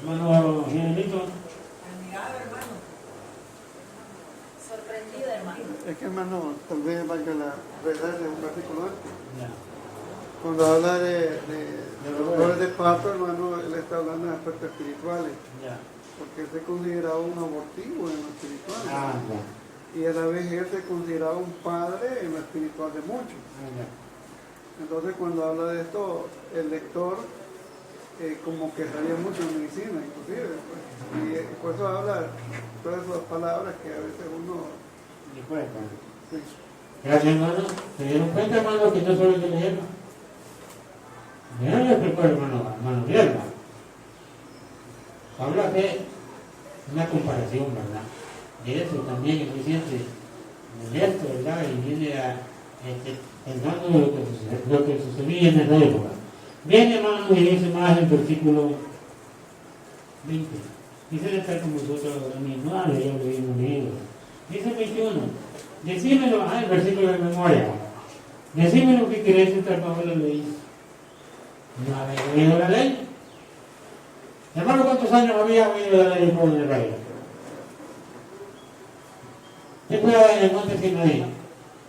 Hermano, Miguelito. Sorprendida, hermano. Es que, hermano, tal vez valga la verdad de un versículo antes. Ya. Cuando habla de los dolores de parto, hermano, él está hablando de aspectos espirituales. Ya. Porque él se consideraba un abortivo en lo espiritual. Ya. Y a la vez él se consideraba un padre en lo espiritual de muchos. Ya. Entonces, cuando habla de esto, el lector como que sabía mucho de medicina, inclusive. Pues. Y por eso habla todas esas palabras que a veces uno... Sí. Gracias, hermano. ¿Se dieron cuenta, hermano, que no solo hay que leerlo? Mira el explico, hermano, mira, hermano. Habla de una comparación, ¿verdad? De eso también es muy siente molesto, ¿verdad? Y viene a pensando de lo que sucedía en esa época. Viene, hermano, y dice más el versículo 20. Dice estar con vosotros ahora mismo. Yo leí un libro. Dice 21. Decímelo, el versículo de memoria. Decime lo que queréis estar bajo la ley. ¿No habéis oído la ley? Hermano, ¿cuántos años había oído la ley del pueblo de Israel? ¿Qué fue en el monte Sinaí?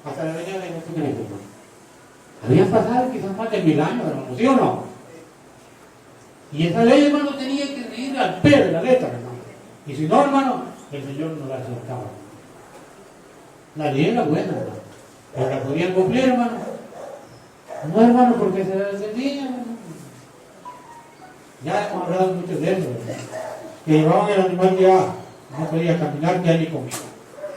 Hasta la venida de Jesucristo. Habían pasado quizás más de 1000 años, hermano, ¿sí o no? Y esa ley, hermano, tenía que ir al pie de la letra, hermano. Y si no, hermano, el Señor no la aceptaba. La ley era buena, hermano. Pero la podían cumplir, hermano. No, hermano, porque se descendía, hermano. Ya hemos hablado mucho de eso, ¿verdad? Que llevaban el animal ya, no podía caminar, ya ni comía.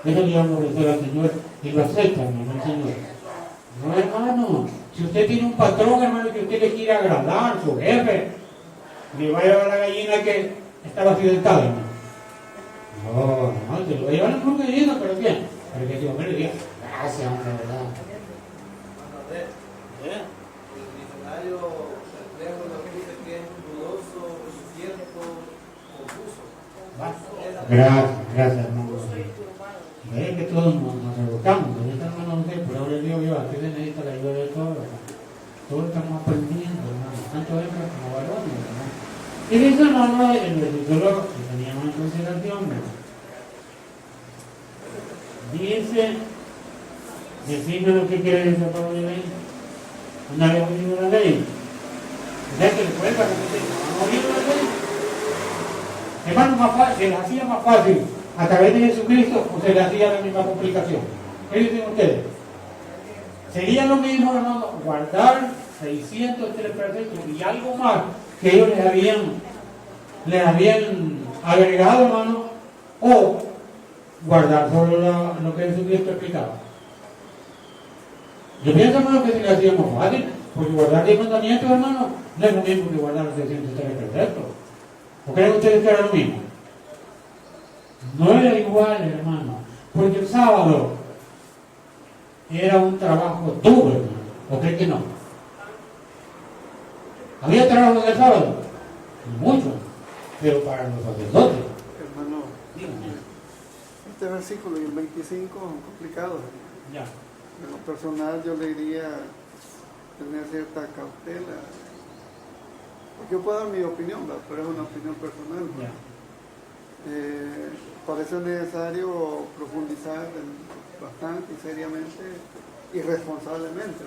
Eso le íbamos a rezar al Señor y lo acepta, hermano, el Señor. No, hermano, si usted tiene un patrón, hermano, que usted le quiere agradar, su jefe, le va a llevar la gallina que estaba accidentada, hermano. No, se lo va a llevar en un gallina, pero bien. Pero que Dios me le diga, gracias, hombre, ¿verdad? El diccionario refleja lo que dice que es dudoso, cierto, confuso. Gracias, hermano. Es que todos nos rebuscamos, pero esta hermano no sé, por ahora le digo yo, aquí se necesita la ayuda de todos, ¿verdad? Todos estamos aprendiendo, hermano, tanto hembras como varones, ¿verdad? Y dice, hermano, el versículo que teníamos en consideración, ¿verdad? Dice, decime lo que quiere decir Pablo de ley. Una vez oído la ley. ¿Verdad que después para que ustedes no han oído la ley? Hermano, más fácil, se les hacía más fácil a través de Jesucristo o se les hacía la misma complicación. ¿Qué dicen ustedes? Sería lo mismo, hermano, guardar 603 preceptos y algo más que ellos les habían agregado, hermano, o guardar solo lo que Jesucristo explicaba. Yo pienso, hermano, que si le hacíamos fácil, porque guardar 10 mandamientos, hermano, no es lo mismo que guardar los 603 preceptos. ¿O creen ustedes que era lo mismo? No era igual, hermano, porque el sábado era un trabajo duro, hermano. ¿O creen que no? ¿Había trabajo en el sábado? Mucho, pero para los sacerdotes. Hermano, Dígame. este versículo y el 25 son complicados. Ya. En lo personal yo le diría tener cierta cautela. Porque yo puedo dar mi opinión, ¿verdad? Pero es una opinión personal. Ya. Parece necesario profundizar bastante y seriamente y responsablemente.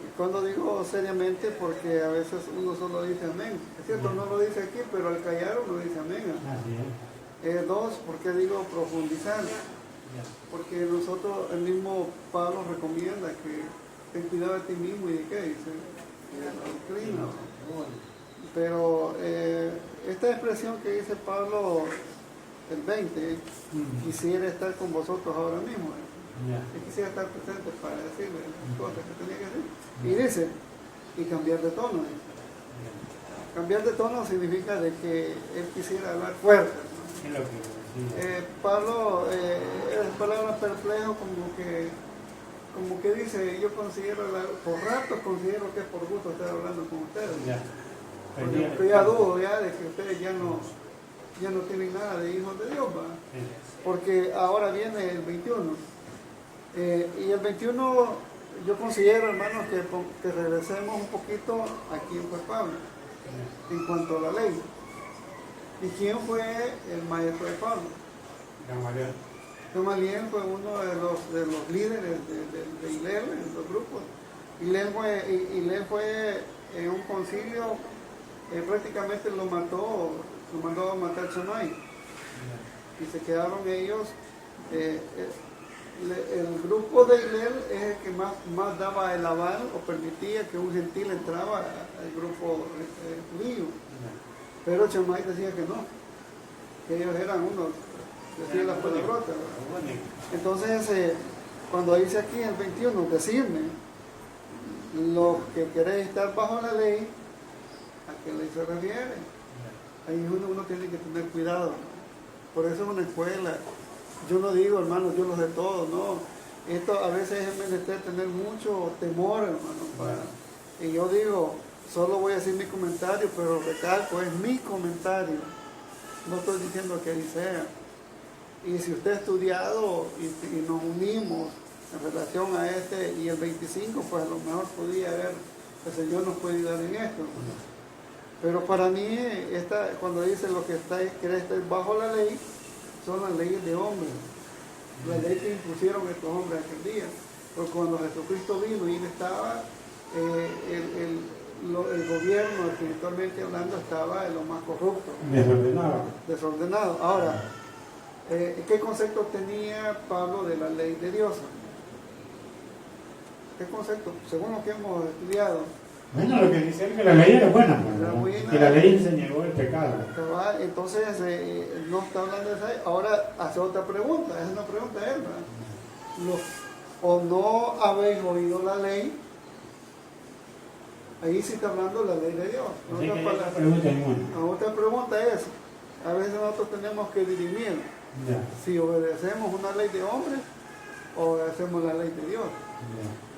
Y cuando digo seriamente, porque a veces uno solo dice amén. Es cierto, no lo dice aquí, pero al callar uno dice amén. Así es. Dos, ¿por qué digo profundizar? Ya. Porque nosotros, el mismo Pablo recomienda que ten cuidado de ti mismo y de qué, dice, de la doctrina. Pero esta expresión que dice Pablo, el 20, quisiera estar con vosotros ahora mismo. Ya. Yo quisiera estar presente para decirle las cosas que tenía que decir. Y dice, y cambiar de tono. Dice. Cambiar de tono significa de que él quisiera hablar fuerte. ¿No? Es lo que Pablo, es palabra perplejo como que dice, yo considero, por rato considero que es por gusto estar hablando con ustedes. ya. Porque ya dudo ya de que ustedes ya no tienen nada de hijos de Dios, ¿va? Porque ahora viene el 21. Y el 21 yo considero, hermanos, que regresemos un poquito a quién fue Pablo en cuanto a la ley. ¿Y quién fue el maestro de Pablo? Gamaliel. Gamaliel fue uno de los líderes de Hillel en los grupos. Hillel fue en un concilio, prácticamente lo mandó a matar Shammai. Y se quedaron ellos. El grupo de Hillel es el que más daba el aval o permitía que un gentil entraba al grupo judío. Pero Shammai decía que no, que ellos eran unos, decía las palabrotas. Entonces, cuando dice aquí en el 21, decidme, los que queréis estar bajo la ley, ¿a qué ley se refiere? Ahí uno tiene que tener cuidado. Por eso es una escuela. Yo no digo, hermano, yo lo sé todo, no. Esto a veces es menester tener mucho temor, hermano. Y yo digo, solo voy a decir mi comentario, pero recalco, es mi comentario. No estoy diciendo que ahí sea. Y si usted ha estudiado y nos unimos en relación a este y el 25, pues a lo mejor podía haber, el Señor nos puede ayudar en esto. Pero para mí, cuando dice lo que queréis estar bajo la ley, son las leyes de hombres. La ley que impusieron estos hombres aquel día. Porque cuando Jesucristo vino y él estaba, el gobierno, espiritualmente hablando, estaba en lo más corrupto. Desordenado. Ahora, ¿qué concepto tenía Pablo de la ley de Dios? ¿Qué concepto? Según lo que hemos estudiado. Bueno, lo que dice es que la ley era buena, Era ¿no? buena. Que la ley enseñó el pecado. Entonces, no está hablando de esa. Ahora hace otra pregunta. Es una pregunta a él, ¿verdad? ¿O no habéis oído la ley? Ahí sí está hablando la ley de Dios. Otra pregunta es, a veces nosotros tenemos que dirimir si obedecemos una ley de hombres o obedecemos la ley de Dios.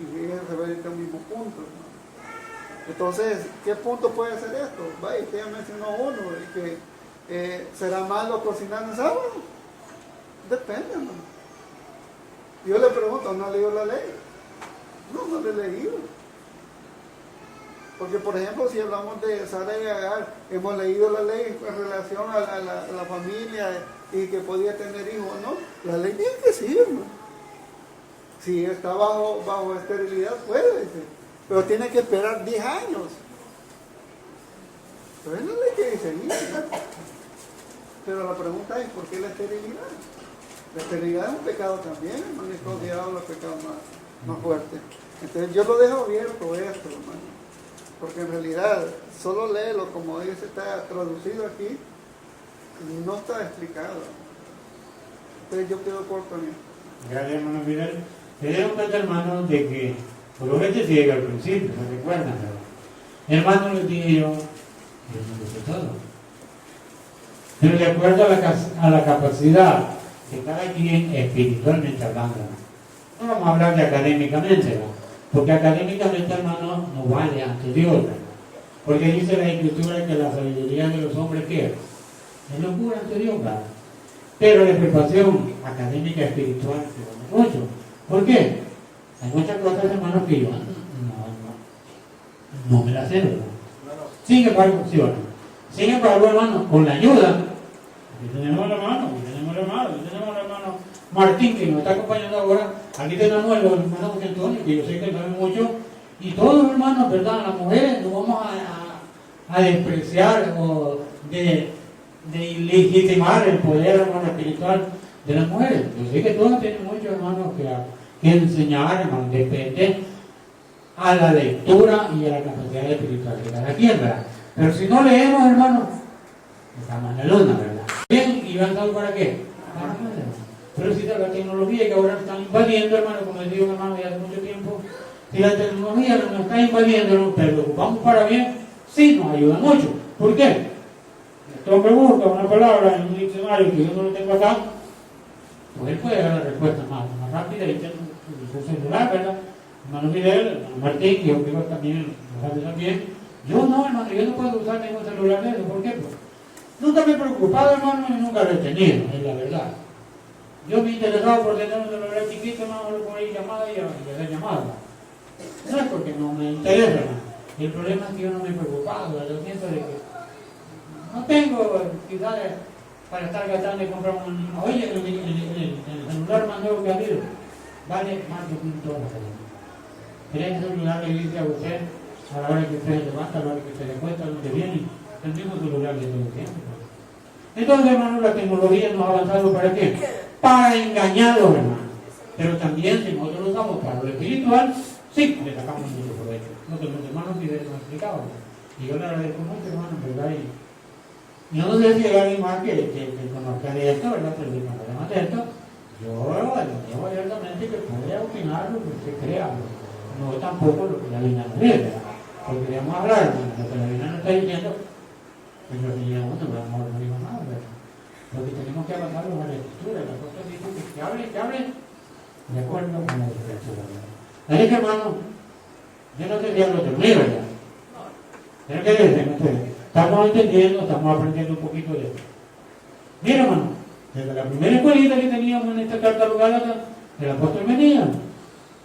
Y fíjense, va a ir al mismo punto, ¿no? Entonces, ¿qué punto puede ser esto? Vaya, usted ya mencionó uno, de que ¿será malo cocinar en sábado? Depende, ¿no? Yo le pregunto, ¿no ha leído la ley? No le he leído. Porque, por ejemplo, si hablamos de Sara y Agar, hemos leído la ley en relación a la familia y que podía tener hijos, ¿no? La ley dice que sí, ¿no? Si está bajo esterilidad, puede, dice. Pero tiene que esperar 10 años. Pero es la ley que dice ahí. Pero la pregunta es, ¿por qué la esterilidad? La esterilidad es un pecado también, hermano, y considerado los pecados más fuertes. Entonces yo lo dejo abierto esto, hermano. Porque en realidad, solo léelo como dice, está traducido aquí, no está explicado. Entonces yo quedo corto en esto. Gracias, hermano Fidel. Se dieron cuenta, hermano, de que, por lo que se llega al principio, ¿se recuerdan? Hermano, les dije yo, que no lo sé todo. Pero de acuerdo a la capacidad de cada quien espiritualmente hablando, no vamos a hablar de académicamente, ¿no? Porque académicamente, hermano, no vale ante Dios, ¿no? Porque dice la Escritura que la sabiduría de los hombres, ¿qué es? Es locura ante Dios, ¿verdad? Pero la preparación académica espiritual se vale mucho. ¿Por qué? Hay muchas cosas, hermanos, que yo no me las sé, ¿verdad? Sin embargo, sí, ¿verdad? Sin embargo, hermano, con la ayuda, aquí tenemos el hermano Martín, que nos está acompañando ahora, aquí tenemos el hermano José Antonio, que yo sé que sabe mucho, y todos los hermanos, ¿verdad? Las mujeres no vamos a despreciar o de legitimar el poder, hermano, espiritual de las mujeres. Yo sé que todos tienen muchos hermanos que enseñar, hermano, depende a la lectura y a la capacidad espiritual de cada quien, ¿verdad? Pero si no leemos, hermano, estamos en la luna, ¿verdad? Bien, ¿y van para qué? Para nada. Pero si la tecnología que ahora están invadiendo, hermano, como les digo, hermano, ya hace mucho tiempo, si la tecnología nos está invadiendo, pero lo ocupamos para bien, sí nos ayuda mucho. ¿Por qué? Esto me busca una palabra en un diccionario que yo no lo tengo acá, pues él puede dar la respuesta más rápida y tiene su celular, ¿verdad? Hermano Fidel, hermano Martín, yo creo también, también. Yo no, hermano, yo no puedo usar ningún celular de eso. ¿Por qué? Pues nunca me he preocupado, hermano, y nunca lo he tenido, es la verdad. Yo me he interesado por tener un celular chiquito, hermano, lo pongo ahí llamada y hacer llamada. No es porque no me interesa, hermano. El problema es que yo no me he preocupado, yo siento de que no tengo quizás para estar gastando y comprar un... Oye, el celular más nuevo que ha habido vale más de $1,000. Pero ese celular le dice a usted a la hora que usted se levanta, a la hora que se le cuesta, a donde viene, el mismo celular de todo el tiempo. Entonces, hermano, la tecnología nos ha avanzado ¿para qué? Para engañarlos, hermano. Pero también, si nosotros lo usamos para lo espiritual, sí, le sacamos mucho provecho. Lo que los hermanos Fidel nos explicaban. Y yo le agradezco mucho, hermano, ¿verdad? Y no sé si hay alguien más que conozca de esto, ¿verdad? Pero si conocemos de esto, yo abiertamente que puede opinar lo que usted crea. No tampoco lo que la Biblia nos dice, ¿verdad? Porque queremos hablar de lo que la Biblia nos está diciendo, pues yo diría, bueno, no digo nada, ¿verdad? Lo que tenemos que avanzar es la Escritura. La cosa dice que hable, de acuerdo con la Escritura, ¿verdad? Así que, hermano, yo no sé si hablo de mí, ¿verdad? Pero ¿qué dicen ustedes? Estamos entendiendo, estamos aprendiendo un poquito de esto. Mira, hermano, desde la primera escuelita que teníamos en esta carta a los Gálatas, el apóstol venía.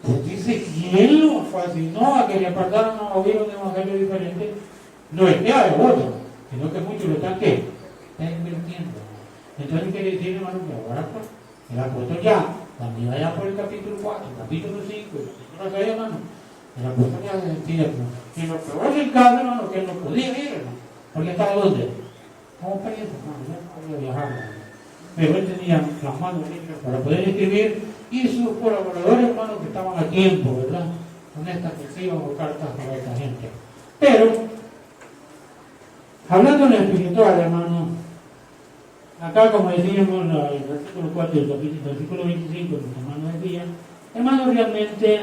Pues dice que él nos fascinó a que le apartaran a oír un evangelio diferente. No es que haya otro, sino que muchos lo están ¿qué? Invirtiendo. Entonces quiere decir, hermano, que ahora pues, el apóstol ya, también vaya por el capítulo 4, capítulo 5, el capítulo 6, hermano. El apóstol ya decía, y lo peor del caso, hermano, que él no podía ir, hermano. Porque estaba donde? Como pariente, hermano, ya no podía viajar, hermano. Pero él tenía las manos libres para poder escribir y sus colaboradores, hermanos, que estaban a tiempo, ¿verdad? Con estas que iban a cartas para esta gente. Pero, hablando en espiritual, hermano, acá como decíamos en el versículo 4 del versículo 25, los hermanos decían, hermanos, realmente,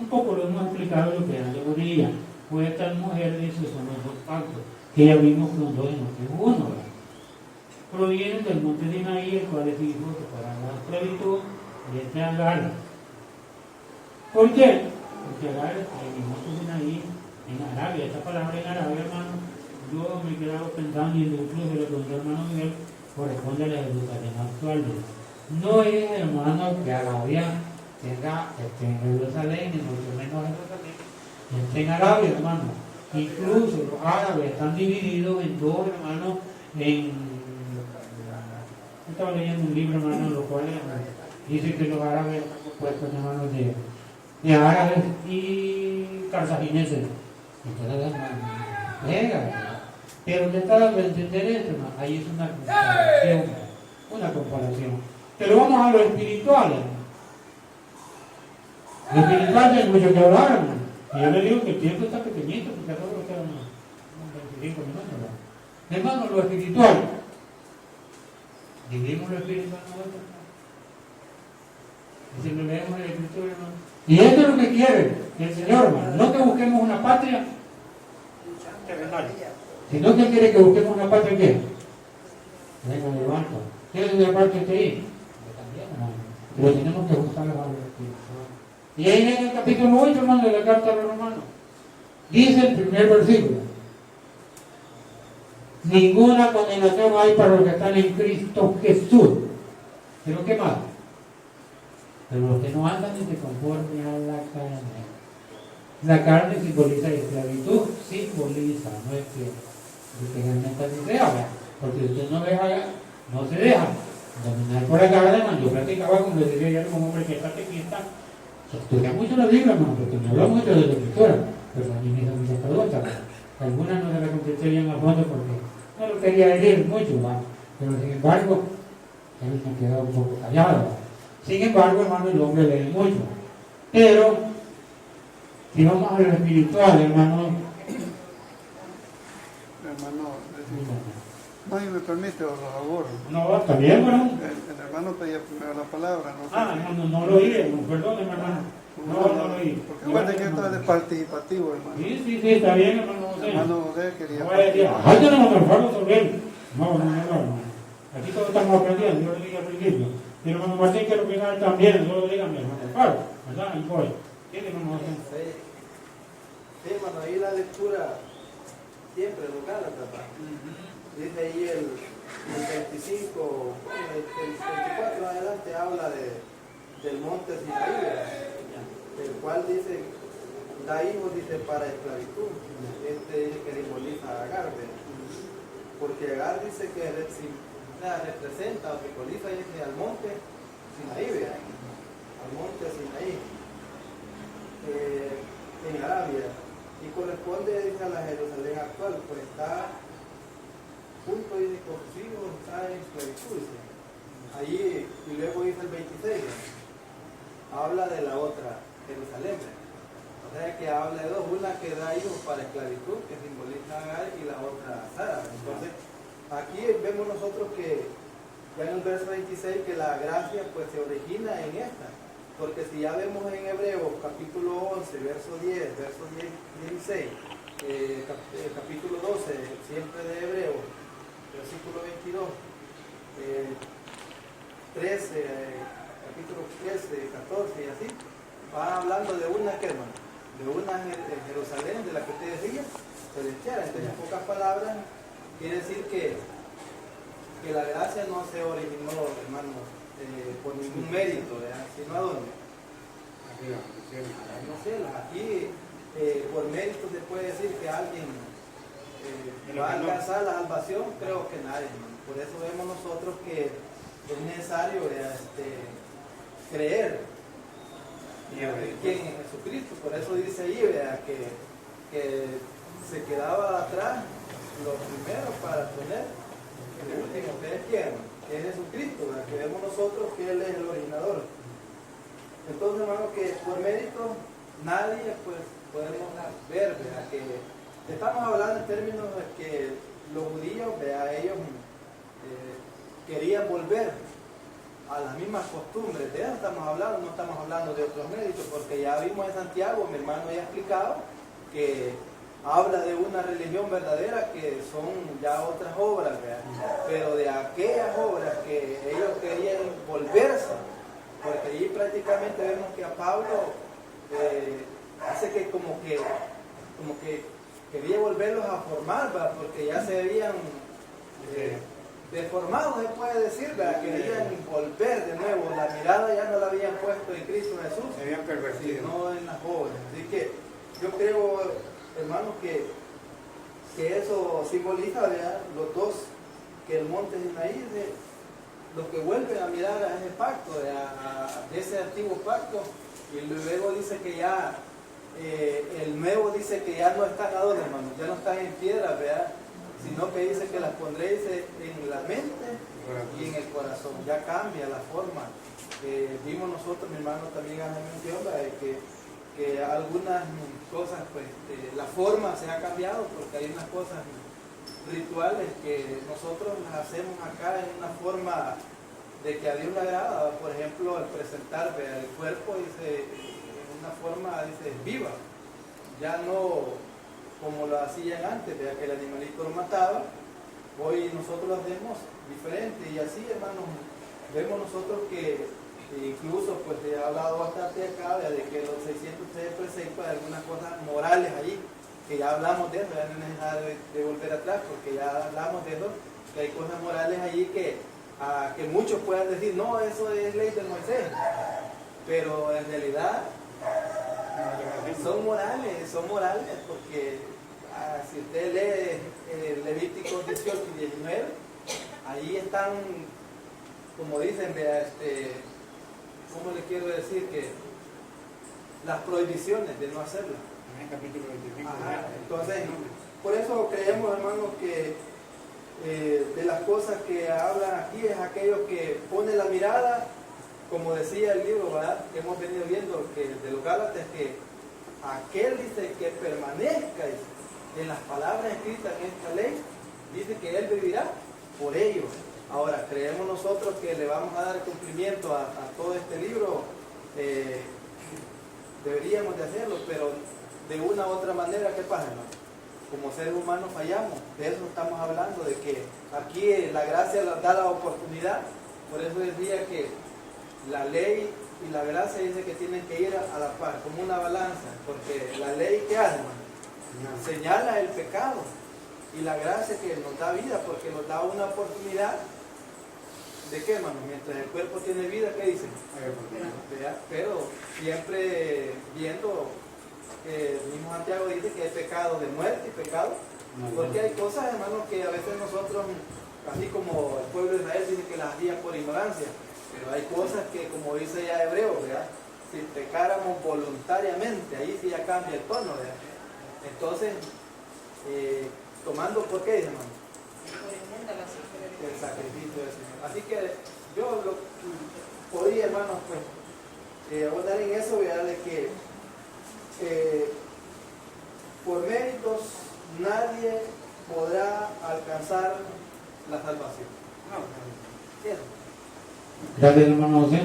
un poco lo hemos explicado lo que es la alegoría. Pues estas mujeres, dice, son los dos pactos, que ya vimos con dos en uno, ¿verdad? Provienen del monte de Sinaí, el cual es hijo para la esclavitud de este Agar. ¿Por qué? Porque Agar, el monte de Sinaí, en Arabia, esta palabra en Arabia, hermano, yo me he quedado pensando y incluso le pregunté al hermano Miguel, corresponde a la educación actual. No es, hermano, que Arabia esté en Jerusalén, ni mucho menos en Jerusalén, esté en Arabia, hermano. Incluso los árabes están divididos en dos, hermano, Yo estaba leyendo un libro, hermano, en lo cual dice que los árabes están compuestos, hermano, de árabes y cartagineses. Entonces, venga, pero de tal de entender esto, hermano, ahí es una comparación. Pero vamos a lo espiritual, hermano. Lo espiritual tiene mucho que hablar, hermano. Y yo le digo que el tiempo está pequeñito, porque a todos quedan unos 25 minutos, ¿verdad? Hermano, lo espiritual. Vivimos lo espiritual nosotros. Y si lo leemos en la Escritura, hermano. Y esto es lo que quiere el Señor, hermano. No que busquemos una patria terrenal, sino que Él quiere que busquemos una patria ¿qué? Venga, levanta. ¿Quieres una parte de ahí? Pero tenemos que buscar la palabra de Dios. Y ahí en el capítulo 8, hermano, de la carta a los romanos, dice el primer versículo: ninguna condenación hay para los que están en Cristo Jesús. ¿Pero qué más? Pero los que no andan ni se conforman a la carne. La carne simboliza esclavitud, simboliza, no es que realmente así se haga, porque usted no se deja dominar por la carne, hermano. Yo practicaba, como le decía ayer, como un hombre que está tequista, estudia mucho la Biblia, hermano, porque me habla mucho de la Escritura, pero a mí me hizo muchas preguntas. Algunas no se las contesté bien a fondo porque no lo quería herir mucho, ¿verdad? Pero sin embargo, él me quedó un poco callado, ¿verdad? Sin embargo, hermano, el hombre lee mucho. Pero, si vamos a lo espiritual, hermano. Hermano, no, y me permite, os lo aborro. No, también, hermano. El hermano pedía primero la palabra, no sé. Hermano, no lo oí, perdón, hermano. No lo oí. Porque acuérdate que esto es de participativo, hermano. Sí, está bien, hermano José. Hermano José quería. No voy a decir, tenemos que hablar sobre él. No, hermano. Aquí todos estamos aprendiendo, yo le dije al principio. Y el hermano Martín quiero opinar también, solo dígame, hermano Pablo, ¿verdad? Y voy. ¿Qué hermano José? Sí, hermano, ahí la lectura siempre lo Gálatas, ¿verdad? Dice ahí el 25, el 24 adelante habla del monte Sinaí, el cual dice, da hijos, dice, para esclavitud. Dice que simboliza a Agar, porque Agar dice que representa o simboliza al monte Sinaí, al monte Sinaí, en Arabia, y corresponde, dice, a la Jerusalén actual, pues está junto y consigo, está en esclavitud. Allí, y luego dice el 26, habla de la otra Jerusalén. O sea que habla de dos, una que da hijos para esclavitud, que simboliza a Agar, y la otra Sara. Entonces, aquí vemos nosotros que ya en el verso 26 que la gracia pues se origina en esta. Porque si ya vemos en Hebreos capítulo 11, verso 10, verso 16, capítulo 12, siempre de Hebreos, versículo 22, 13, capítulo 13, 14 y así, va hablando de una de una Jerusalén de la que usted decía, celestial. Entonces, en pocas palabras, quiere decir que la gracia no se originó, hermano, por ningún mérito, sino a dónde. No sé, aquí por mérito se puede decir que alguien va a alcanzar la salvación, creo que nadie, hermano. Por eso vemos nosotros que es necesario creer en Jesucristo. Por eso dice ahí que se quedaba atrás lo primero para poner el último. ¿Ustedes quieren? Que es Jesucristo, ¿verdad? Que vemos nosotros que Él es el originador. Entonces, hermano, que por mérito nadie pues podemos ver, ¿verdad? Que estamos hablando en términos de que los judíos, ¿verdad? Ellos querían volver a las mismas costumbres. De eso estamos hablando, no estamos hablando de otros méritos, porque ya vimos en Santiago, mi hermano ya ha explicado, que habla de una religión verdadera que son ya otras obras, ¿verdad? Pero de aquellas obras que ellos querían volverse, porque allí prácticamente vemos que a Pablo hace que como que quería volverlos a formar, ¿verdad? Porque ya se habían deformados, se puede decir, ¿verdad? Querían volver de nuevo, la mirada ya no la habían puesto en Cristo Jesús, Se habían pervertido, sino en las obras. Así que yo creo, hermanos, que eso simboliza, ¿verdad? Los dos, que el monte Sinaí, los que vuelven a mirar a ese pacto, a ese antiguo pacto, y luego dice que ya el nuevo dice que ya no están a dónde, hermanos, ya no están en piedra, ¿verdad? Sino que dice que las pondréis en la mente y en el corazón. Ya cambia la forma. Vimos nosotros, mi hermano también hace mención, ¿verdad? Que algunas cosas, pues, la forma se ha cambiado, porque hay unas cosas rituales que nosotros las hacemos acá en una forma de que a Dios le agrada. Por ejemplo, el presentar el cuerpo, dice, en una forma, dice, viva. Ya no como lo hacían antes, vea que el animalito lo mataba. Hoy nosotros lo hacemos diferente. Y así, hermanos, vemos nosotros que incluso, pues he hablado bastante acá de que los 603 preceptos hay algunas cosas morales allí, que ya hablamos de eso, ya no es necesario de volver atrás, porque ya hablamos de eso, que hay cosas morales allí que muchos puedan decir, no, eso es ley de Moisés, pero en realidad son morales, porque si usted lee Levíticos 18 y 19, ahí están, como dicen, ¿cómo le quiero decir? Que las prohibiciones de no hacerlo. En el capítulo 25. Ajá, entonces, por eso creemos, hermanos, que de las cosas que hablan aquí es aquello que pone la mirada, como decía el libro, ¿verdad? Que hemos venido viendo que de los Gálatas, que aquel dice que permanezca en las palabras escritas en esta ley, dice que él vivirá por ello. Ahora, creemos nosotros que le vamos a dar cumplimiento a todo este libro, deberíamos de hacerlo, pero de una u otra manera, ¿qué pasa, hermano? Como seres humanos fallamos, de eso estamos hablando, de que aquí la gracia nos da la oportunidad. Por eso decía que la ley y la gracia dice que tienen que ir a la par, como una balanza, porque la ley, ¿qué hace, hermano? Señala el pecado, y la gracia que nos da vida, porque nos da una oportunidad. ¿De qué, hermano? Mientras el cuerpo tiene vida, ¿qué dice? Pero siempre viendo que el mismo Santiago dice que hay pecado de muerte y pecado, porque hay cosas, hermanos, que a veces nosotros, así como el pueblo de Israel dice que las hacían por ignorancia, pero hay cosas que, como dice ya Hebreo, ¿verdad? Si pecáramos voluntariamente, ahí sí ya cambia el tono, ¿verdad? Entonces, tomando, ¿por qué dice, hermano? El sacrificio del Señor. Así que yo podría, hermanos, pues, abundar en eso, ¿verdad? De que por méritos nadie podrá alcanzar la salvación. ¿Cierto? Gracias, hermano José.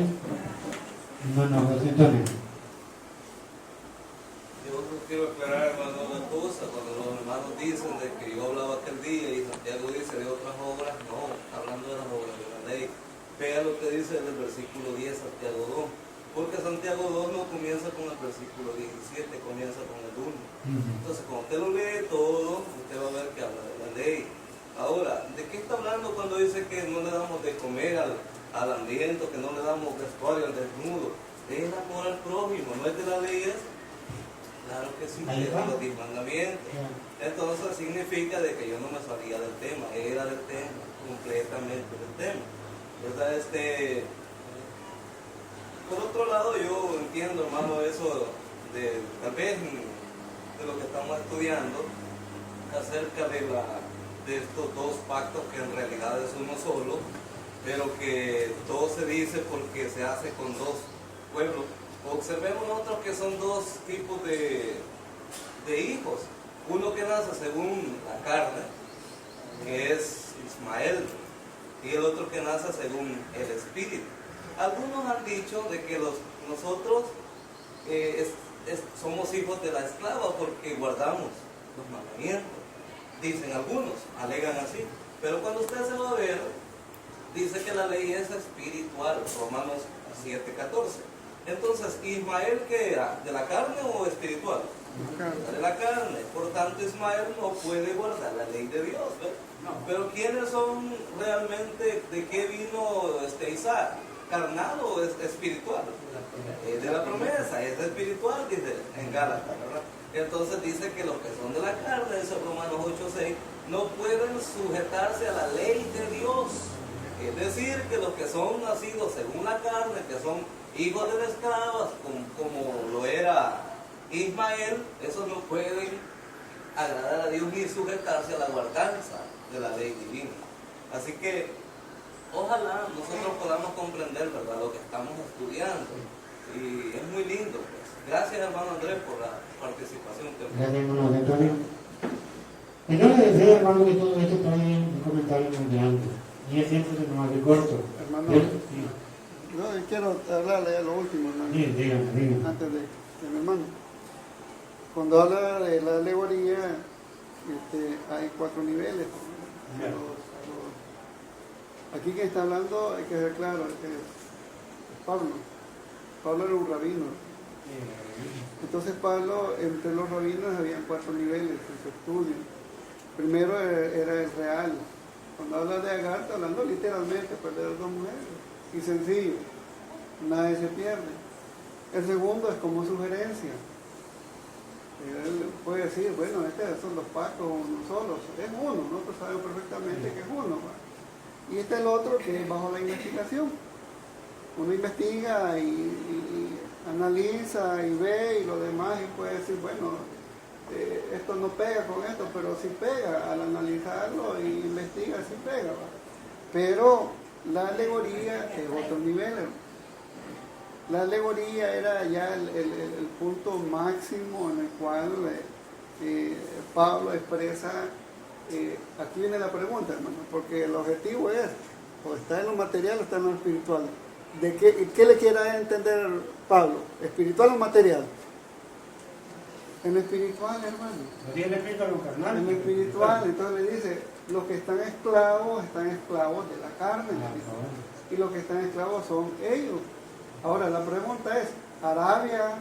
Hermano José Antonio. Yo quiero aclarar, hermano, una cosa. Cuando los hermanos dicen de que yo hablaba aquel día y Santiago dice de otras obras, no, está hablando de las obras de la ley. Vea lo que dice en el versículo 10, Santiago 2. Porque Santiago 2 no comienza con el versículo 17, comienza con el 1. Entonces, cuando usted lo lee todo, usted va a ver que habla de la ley. Ahora, ¿de qué está hablando cuando dice que no le damos de comer al hambriento, que no le damos vestuario al desnudo? Es el amor al prójimo, ¿no es de la ley? Claro que sí, es de los 10 mandamientos. Entonces significa de que yo no me salía del tema, era del tema, completamente del tema. Entonces, por otro lado, yo entiendo, hermano, eso de tal vez de lo que estamos estudiando acerca de estos dos pactos que en realidad es uno solo, pero que todo se dice porque se hace con dos pueblos. Observemos nosotros que son dos tipos de hijos. Uno que nace según la carne, que es Ismael, y el otro que nace según el Espíritu. Algunos han dicho de que nosotros somos hijos de la esclava porque guardamos los mandamientos. Dicen algunos, alegan así. Pero cuando usted se va a ver, dice que la ley es espiritual, Romanos 7:14. Entonces, ¿Ismael qué era? ¿De la carne o espiritual? De la carne. Por tanto, Ismael no puede guardar la ley de Dios, ¿no? Pero ¿quiénes son realmente? ¿De qué vino Isaac? ¿Carnal o es espiritual? Es de la promesa, es espiritual, dice en Gálatas, ¿verdad? Entonces dice que los que son de la carne, dice Romanos 8:6, no pueden sujetarse a la ley de Dios. Es decir, que los que son nacidos según la carne, que son hijos de las esclavas, como lo era Ismael, esos no pueden agradar a Dios ni sujetarse a la guardanza de la ley divina. Así que ojalá nosotros podamos comprender, ¿verdad?, lo que estamos estudiando. Y es muy lindo, pues. Gracias, hermano Andrés, por la participación. Gracias, hermano Antonio. Entonces, decir, hermano, que todo esto trae un comentario muy grande. Y es siempre se nos hace corto. Hermano, Pero, sí. no, yo quiero hablarle de lo último, hermano. Sí, dígame. Antes de mi hermano. Cuando habla de la alegoría, hay 4 niveles. Aquí quien está hablando, hay que ser claro, es Pablo. Pablo era un rabino. Entonces Pablo, entre los rabinos había 4 niveles en su estudio. Primero era el real. Cuando habla de Agar, está hablando literalmente pues, de las 2 mujeres. Y sencillo, nadie se pierde. El segundo es como sugerencia. Él puede decir, bueno, estos son los pactos uno solos. Es uno, nosotros sabemos perfectamente que es uno. ¿Va? Y este es el otro que es bajo la investigación. Uno investiga y analiza y ve y lo demás y puede decir, bueno, esto no pega con esto, pero sí pega. Al analizarlo y investiga, sí pega. ¿Va? Pero la alegoría es otro nivel. La alegoría era ya el punto máximo en el cual Pablo expresa, aquí viene la pregunta, hermano, porque el objetivo es, o está en lo material o está en lo espiritual. ¿Qué le quiere entender Pablo? ¿Espiritual o material? En lo espiritual, hermano. No tiene efecto a lo carnal. En lo espiritual, entonces le dice, los que están esclavos de la carne. Y los que están esclavos son ellos. Ahora, la pregunta es, ¿Arabia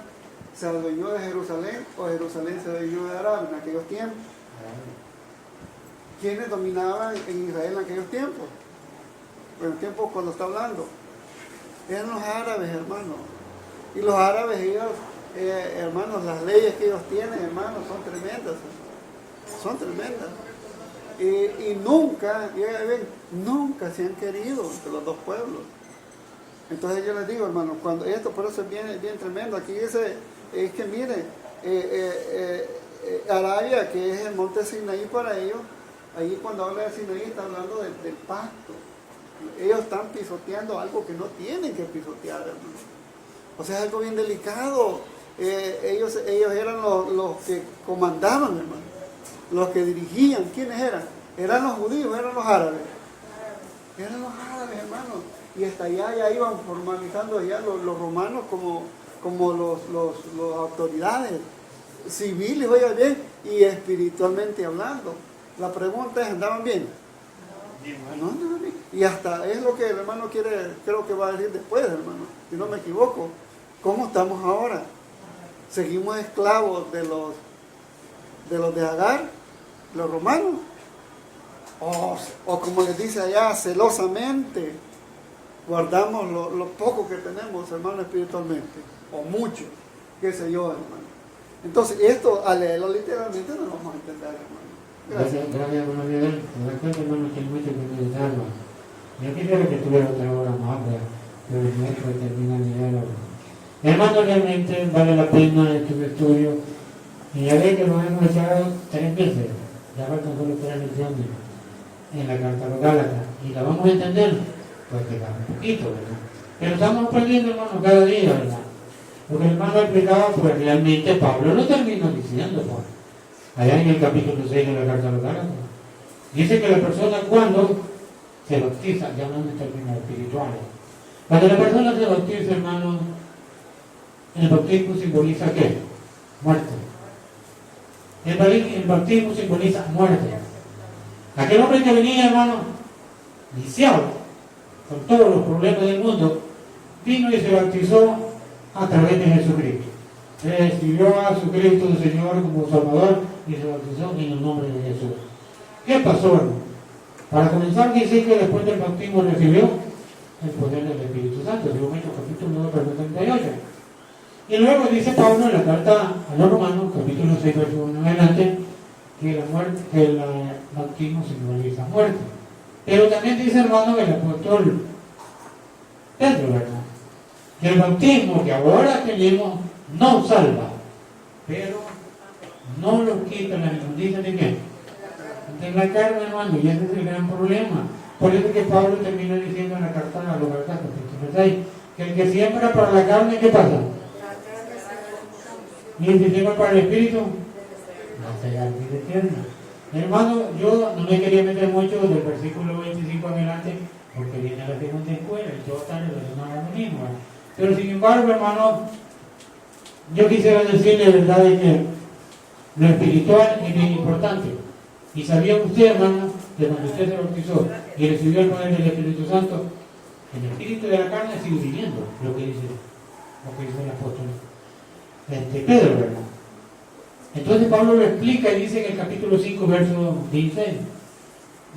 se adueñó de Jerusalén o Jerusalén se adueñó de Arabia en aquellos tiempos? ¿Quiénes dominaban en Israel en aquellos tiempos? En el tiempo cuando está hablando. Eran los árabes, hermanos. Y los árabes, ellos, hermanos, las leyes que ellos tienen, hermanos, son tremendas. Son tremendas. Y nunca, nunca se han querido entre los dos pueblos. Entonces yo les digo, hermanos, cuando esto por eso es bien tremendo. Aquí dice, es que mire, Arabia, que es el monte Sinaí para ellos, ahí cuando habla de Sinaí está hablando del pacto. Ellos están pisoteando algo que no tienen que pisotear, hermanos. O sea, es algo bien delicado. Ellos eran los que comandaban, hermano. Los que dirigían. ¿Quiénes eran? Eran los judíos, eran los árabes. Eran los árabes, hermanos. Y hasta allá ya iban formalizando ya los romanos como los autoridades civiles, oiga bien, y espiritualmente hablando. La pregunta es, ¿andaban bien? No andaban bien. Y hasta es lo que el hermano creo que va a decir después, hermano, si no me equivoco. ¿Cómo estamos ahora? ¿Seguimos esclavos de los de Agar, los romanos? O como les dice allá, celosamente guardamos lo poco que tenemos, hermano, espiritualmente, o mucho, qué sé yo, hermano. Entonces, esto, al leerlo literalmente, no lo vamos a entender, hermano. Gracias. Gracias, hermano Miguel. Me da cuenta, hermano, que hay mucho que meditarlo. Yo quisiera que tuviera otra hora más, pero el maestro termina de leerlo. Hermano, realmente vale la pena este estudio. Y ya ve que nos hemos echado 3 veces, ya faltan solo 3 lecciones en la carta a los Gálatas. Y la vamos a entender, pues queda un poquito, ¿verdad? Pero estamos aprendiendo, hermano, cada día, ¿verdad? Lo que el hermano explicaba, pues realmente Pablo lo terminó diciendo, pues. Allá en el capítulo 6 de la carta a los Gálatas. Dice que la persona cuando se bautiza, ya no en términos espirituales. Cuando la persona se bautiza, hermano, el bautismo simboliza ¿qué? Muerte. El bautismo simboliza muerte. Aquel hombre que venía, hermano, viciado, con todos los problemas del mundo, vino y se bautizó a través de Jesucristo. Recibió a Jesucristo el Señor como Salvador y se bautizó en el nombre de Jesús. ¿Qué pasó, hermano? Para comenzar, dice que después del bautismo recibió el poder del Espíritu Santo, según Hechos capítulo 9, versículo 38. Y luego dice Pablo en la carta a los Romanos, capítulo 6, versículo 1 en adelante, que el bautismo simboliza muerte. Pero también dice, hermano, el apóstol Pedro, ¿verdad? Que el bautismo que ahora tenemos no salva, pero no lo quita la inmundicia de qué? De la carne, hermano, y ese es el gran problema. Por eso que Pablo termina diciendo en la carta a los Gálatas, capítulo 6, que el que siembra para la carne, ¿qué pasa? Y el que siembra para el espíritu, no se da vida eterna. Hermano, yo no me quería meter mucho del versículo 25 en adelante, porque viene la segunda escuela y todo está relacionado a lo mismo. Pero sin embargo, hermano, yo quisiera decirle la verdad de que lo espiritual es bien importante. Y sabía usted, hermano, que cuando usted se bautizó y recibió el poder del Espíritu Santo, el espíritu de la carne sigue viviendo, lo que dice el apóstol Pedro, ¿verdad? Entonces Pablo lo explica y dice en el capítulo 5, verso 16,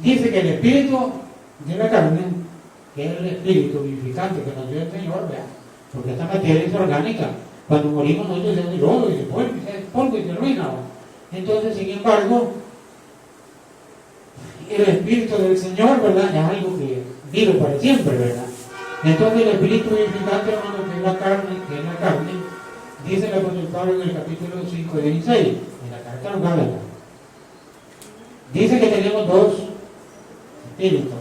dice que el espíritu de la carne, que es el espíritu vivificante que nos dio el Señor, ¿verdad? Porque esta materia es orgánica. Cuando morimos nosotros se hace lodo y se polvo y se arruina, ¿verdad? Entonces, sin embargo, el espíritu del Señor, ¿verdad? Es algo que vive para siempre, ¿verdad? Entonces el espíritu vivificante, hermano, que es la carne, dice el apóstol Pablo en el capítulo 5, 16, en la carta a los Gálatas. Dice que tenemos dos espíritus.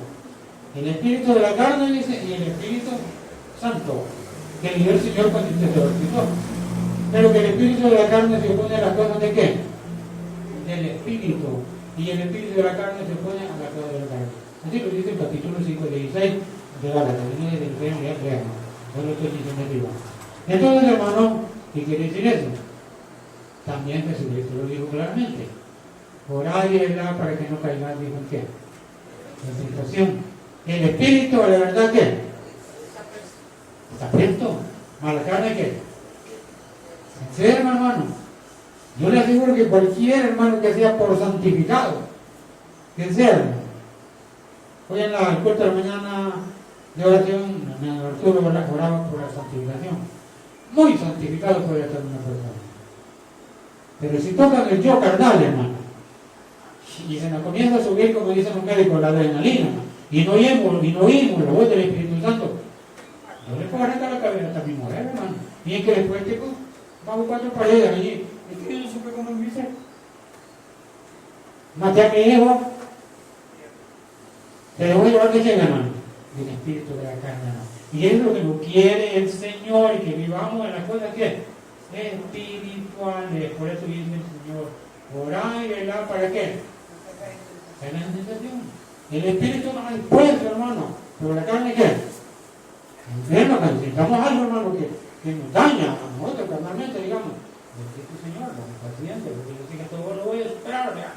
El espíritu de la carne, dice, y el Espíritu Santo, que dio el Señor cuando usted se bautizó. Pero que el espíritu de la carne se opone a las cosas de ¿qué? Del espíritu. Y el espíritu de la carne se opone a las cosas de la carne. Así lo dice el capítulo 5, 16 de Gálatas. Solo estoy diciendo arriba. Entonces, hermano, ¿qué quiere decir eso? También Jesucristo lo dijo claramente. Orad y velad para que no caigan, dijo en qué. En situación. El espíritu, la verdad, ¿qué? Está presto. ¿A la carne qué? Se enferma, hermano. Yo le aseguro que cualquier hermano que sea por santificado, que sea, hoy en la corte de la mañana de oración, Arturo oraba por la santificación. Muy santificado puede estar una persona. Pero si tocan el yo carnal, hermano, y se nos comienza a subir, como dicen los médicos, la adrenalina, y no oímos la voz del Espíritu Santo, yo le puedo arrancar la cabeza hasta mi mujer, hermano. Y es que después vamos 4 paredes allí. Es que yo no supe cómo lo hice. Maté a mi hijo. Se dejó llevar de quién, hermano. Del espíritu de la carne. Y es lo que nos quiere el Señor, y que vivamos en las cosas que espirituales. Por eso dice el Señor, orad y velad para qué. Es la sensación. El espíritu no es puesto, hermano. Pero la carne qué. Enferma, que necesitamos algo, hermano, que nos daña a nosotros carnalmente, digamos. Señor, dame paciencia, porque yo sé que todo lo voy a esperar, ¿verdad?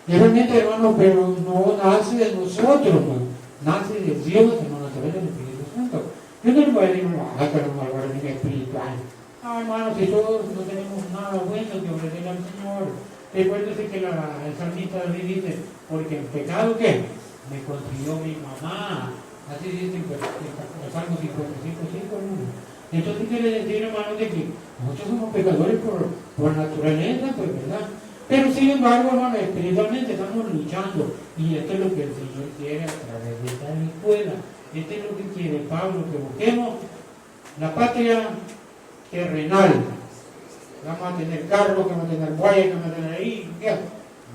Y realmente, hermano, pero no nace de nosotros, ¿no? Nace de Dios, hermano, a través del Espíritu Santo. Yo no le voy a decir, no, que no me voy a decir espiritual. No, hermano, si todos no tenemos nada bueno que ofrecerle al Señor. Recuérdese que el salmista David dice, porque en pecado, ¿qué? Me construyó mi mamá. Así dice el Salmo 55, 5, 1. Entonces quiere decir, hermano, de que nosotros somos pecadores por naturaleza, pues, ¿verdad? Pero sin embargo, hermano, espiritualmente estamos luchando. Y esto es lo que el Señor quiere a través de esta escuela. Esto es lo que quiere Pablo, que busquemos la patria terrenal. Vamos a tener carro, que vamos a tener guaya, que vamos a tener ahí. ¿Qué?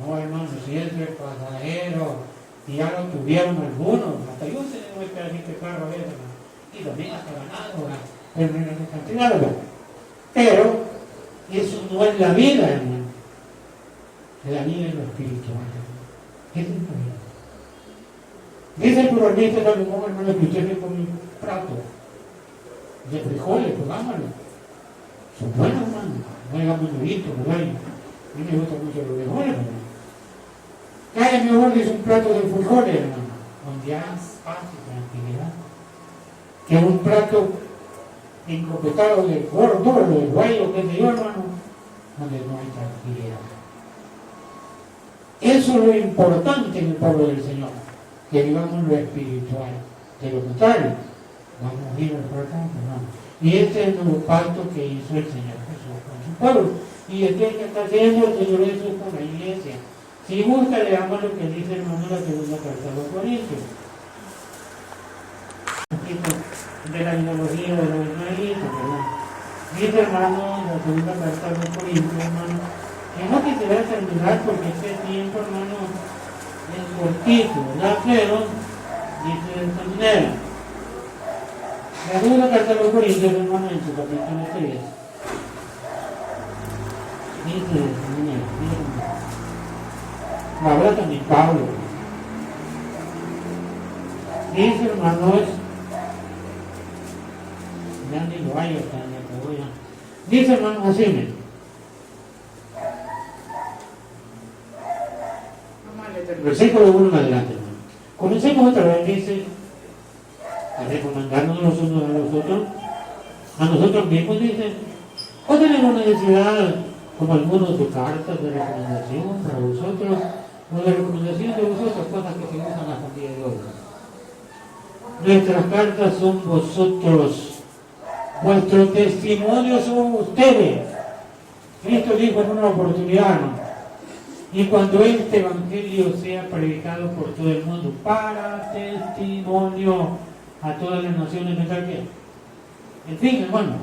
No, hermano, si eso es pasajero. Y ya lo tuvieron algunos. Hasta yo tengo que hacer este carro a veces, hermano. Y también hasta ganado, ¿verdad? Pero en la cantidad, ¿verdad? Pero eso no es la vida, hermano. La vida es lo espiritual. ¿Qué es la vida? Dice el proverbista Salomón, hermano, que usted me come un plato de frijoles, pongámoslo. Son buenos, hermano. No digamos nuditos, ¿verdad? A mí me gustan mucho los frijoles, hermano. ¿Qué hay mejor que un plato de frijoles, hermano? Donde hay paz y tranquilidad. Que un plato encopetado de gordo, de guayo, que sé yo, hermano, donde no hay tranquilidad. Eso es lo importante en el pueblo del Señor, que vivamos lo espiritual. De lo contrario, vamos a ir al fracaso, hermano. Y este es el nuevo pacto que hizo el Señor Jesús con su pueblo. Y este es el que está haciendo el Señor Jesús con la iglesia. Si gusta, leamos lo que dice, hermano, la segunda carta a los Corintios. De la ideología de los israelitas, ¿verdad? Dice, hermano, la segunda carta a los Corintios, hermano, que no quisiera terminar porque este tiempo, hermano, es cortito, ¿verdad? Pero dice de esta manera. La segunda carta a los Corintios, hermano, en su capítulo 3. Dice de esta manera, lo habla también Pablo. Dice, hermanos, ya ni lo hay, dice, hermanos, así mismo. Versículo 1 en adelante, hermano. Comencemos otra vez, dice, a recomendarnos los unos a nosotros mismos, dice, o tenemos necesidad, como algunos de cartas de recomendación para vosotros, o de recomendación de vosotros, cosas que se usan hasta el día de hoy. Nuestras cartas son vosotros, vuestro testimonio son ustedes. Cristo dijo en una oportunidad, ¿no? Y cuando este evangelio sea predicado por todo el mundo, para testimonio a todas las naciones, ¿no sabe qué? En fin, hermano,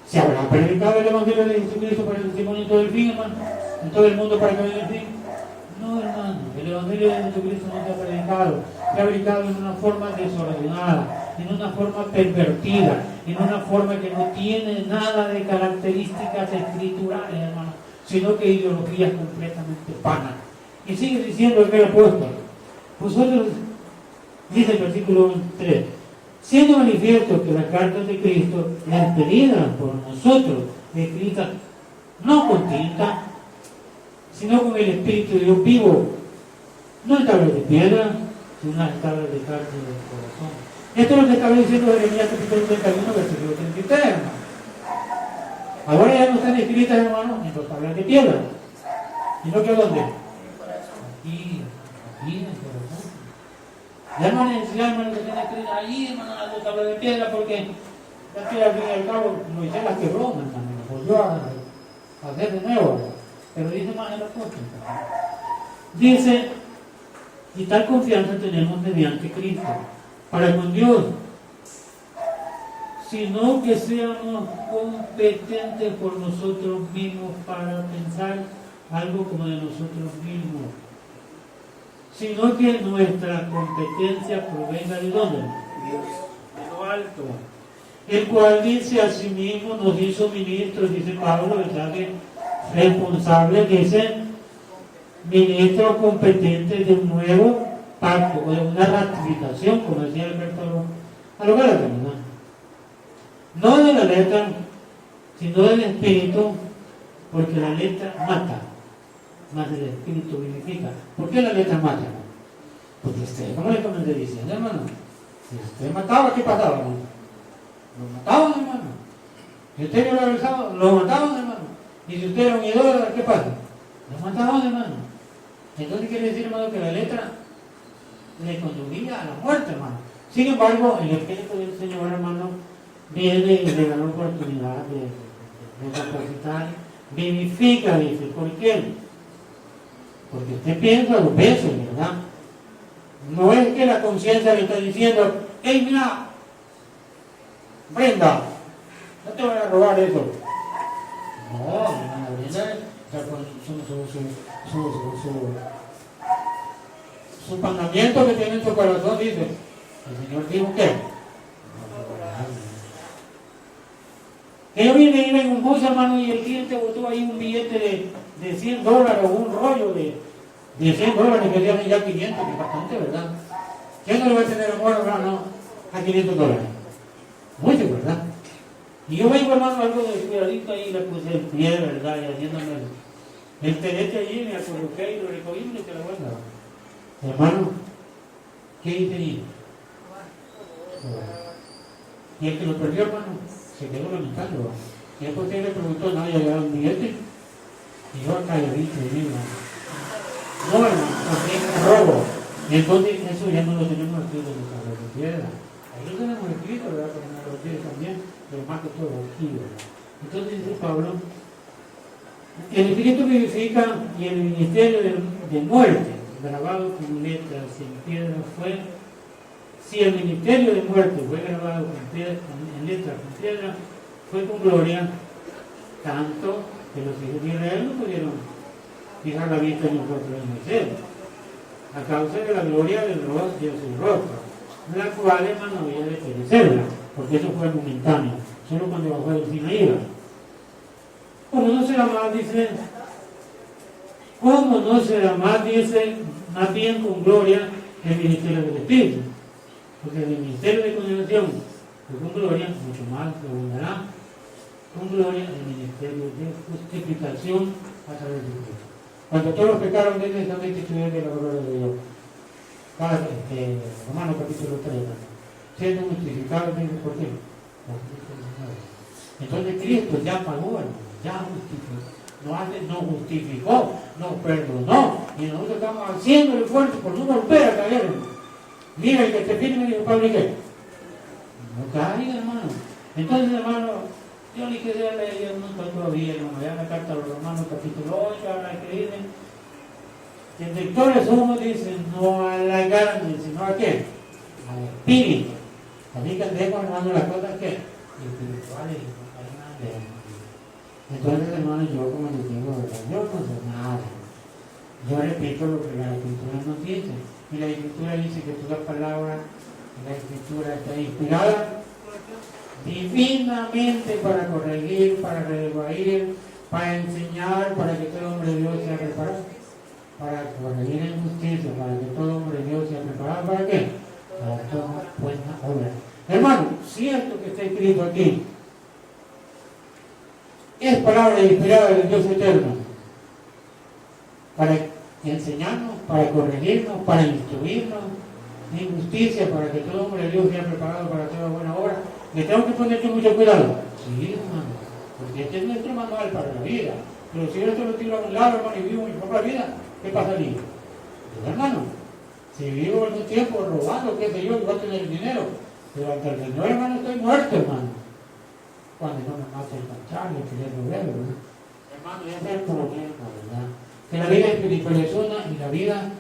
¿se habrá predicado el evangelio de Jesucristo para testimonio en todo el fin, hermano? ¿En todo el mundo para que venga el fin? No, hermano, el evangelio de Jesucristo no se ha predicado en una forma desordenada, en una forma pervertida, en una forma que no tiene nada de características escriturales, hermano, sino que ideologías completamente vanas. Y sigue diciendo el apóstol, vosotros, dice el versículo 3, siendo manifiesto que las cartas de Cristo, las pedidas por nosotros, escritas no con tinta, sino con el Espíritu de Dios vivo, no en tablas de piedra, sino en las tablas de carne del corazón. Esto es lo que estaba diciendo Jeremías capítulo 31, versículo 33, hermano. Ahora ya no están escritas, hermano, en las tablas de piedra, sino que ¿dónde? Aquí en el corazón. Ya no hay necesidad, hermano, que tenga escritas ahí, hermano, en las tablas de piedra, porque la piedra al fin y al cabo, Moisés las quebró, hermano, lo volvió a hacer de nuevo. Pero dice más el apóstol. Dice, y tal confianza tenemos mediante Cristo, para con Dios, sino que seamos competentes por nosotros mismos para pensar algo como de nosotros mismos, sino que nuestra competencia provenga de dónde? De lo alto, el cual dice a sí mismo, nos hizo ministros, dice Pablo, ¿verdad? Que responsable, dice, ministro competente de un nuevo pacto o de una ratificación, como decía Alberto a lo Gálatas, no de la letra, sino del espíritu, porque la letra mata, más el espíritu vivifica. ¿Por qué la letra mata? Porque usted, ¿cómo le comenté diciendo, hermano? Si usted mataba, ¿qué pasaba, hermano? Lo mataban, hermano. Si usted vio el sábado, lo mataban, hermano. Y si usted era un idólatra, ¿qué pasa? Lo mataban, hermano. Entonces quiere decir, hermano, que la letra le conducía a la muerte, hermano. Sin embargo, el Espíritu del Señor, hermano, viene y le da la oportunidad de capacitar, vivifica, dice. ¿Por qué? Porque usted piensa dos veces, ¿verdad? No es que la conciencia le está diciendo, hey, mira, Brenda, no te voy a robar eso. No, hermana Brenda está con su mandamiento que tiene en su corazón, dice, el Señor dijo ¿qué? Que yo vine a ir en un bus, hermano, y el cliente botó ahí un billete de $100 o un rollo de $100 que le ya 500, que es bastante, ¿verdad? ¿Quién no le va a tener amor, hermano, a $500? Mucho, ¿verdad? Y yo vengo, hermano, algo de cuidadito ahí, le puse el pie, ¿verdad? Y haciéndome el terete allí, me acoloqué y lo recogí y te lo guardaba. Hermano, ¿qué hice ahí? Y el que lo perdió, hermano, se quedó lamentando. Y después él le preguntó, no, ya llegaron un billete. Y yo acá ya dije, no, hermano, también robo. Y entonces eso ya no lo tenemos escrito en nuestra piedra. Ahí lo tenemos escrito, ¿verdad? Pero no lo tiene también, pero más que todo aquí, ¿verdad? Entonces dice Pablo, el Espíritu vivifica y el ministerio de muerte, grabado con letras en piedra, fue, si el ministerio de muerte fue grabado en letras con piedra, fue con gloria, tanto que los hijos de Israel no pudieron fijar la vista en nosotros en Moisés, a causa de la gloria de su rostro, la cual, hermano, había de perecerla, porque eso fue momentáneo, solo cuando bajó el Sinaí. Como no será más, dice, ¿Cómo no será más, dice, más bien con gloria el ministerio del Espíritu? Porque el ministerio de condenación, que con gloria, mucho más abundará con gloria el ministerio de justificación a través de Cristo. Cuando todos pecaron, necesariamente estuvieron de la gloria de Dios. Romanos capítulo 3, siendo justificados, ¿por qué? Entonces Cristo ya pagó, ya justificó, no justificó, no perdonó, y nosotros estamos haciendo el esfuerzo por no volver a caer. Mira, el que te pide me dijo, Pablo, ¿y qué? No caiga, hermano. Entonces, hermano, yo ni quería leer todavía, hermano, ya la carta a los Romanos capítulo 8, habla que dicen que el victoria somos, dicen, no a la carne, sino a qué? Al espíritu. Así que dejemos, hermano, las cosas que espirituales y carnales. Entonces, hermano, yo como les digo, yo no sé nada. Yo repito lo que la Escritura nos dice. Y la Escritura dice que toda palabra, la Escritura está inspirada divinamente para corregir, para redarguir, para enseñar, para que todo hombre de Dios sea preparado, para corregir en justicia, para que todo hombre de Dios sea preparado. ¿Para qué? Para toda buena obra. Hermano, si esto que está escrito aquí es palabra inspirada del Dios eterno, para enseñarnos, para corregirnos, para instruirnos en justicia, para que todo hombre de Dios sea preparado para toda buena obra, ¿le tengo que poner mucho cuidado? Sí, hermano, porque este es nuestro manual para la vida. Pero si yo esto lo tiro a un lado, hermano, y vivo mi propia vida, ¿qué pasaría? Pues, hermano, si vivo algún tiempo robando, qué sé yo, voy a tener dinero, pero ante el Señor, hermano, estoy muerto, hermano. Cuando no me mate el manchado, que ya no veo, ¿verdad? Hermano, ese es el problema, ¿verdad? Que la vida espiritual es una y la vida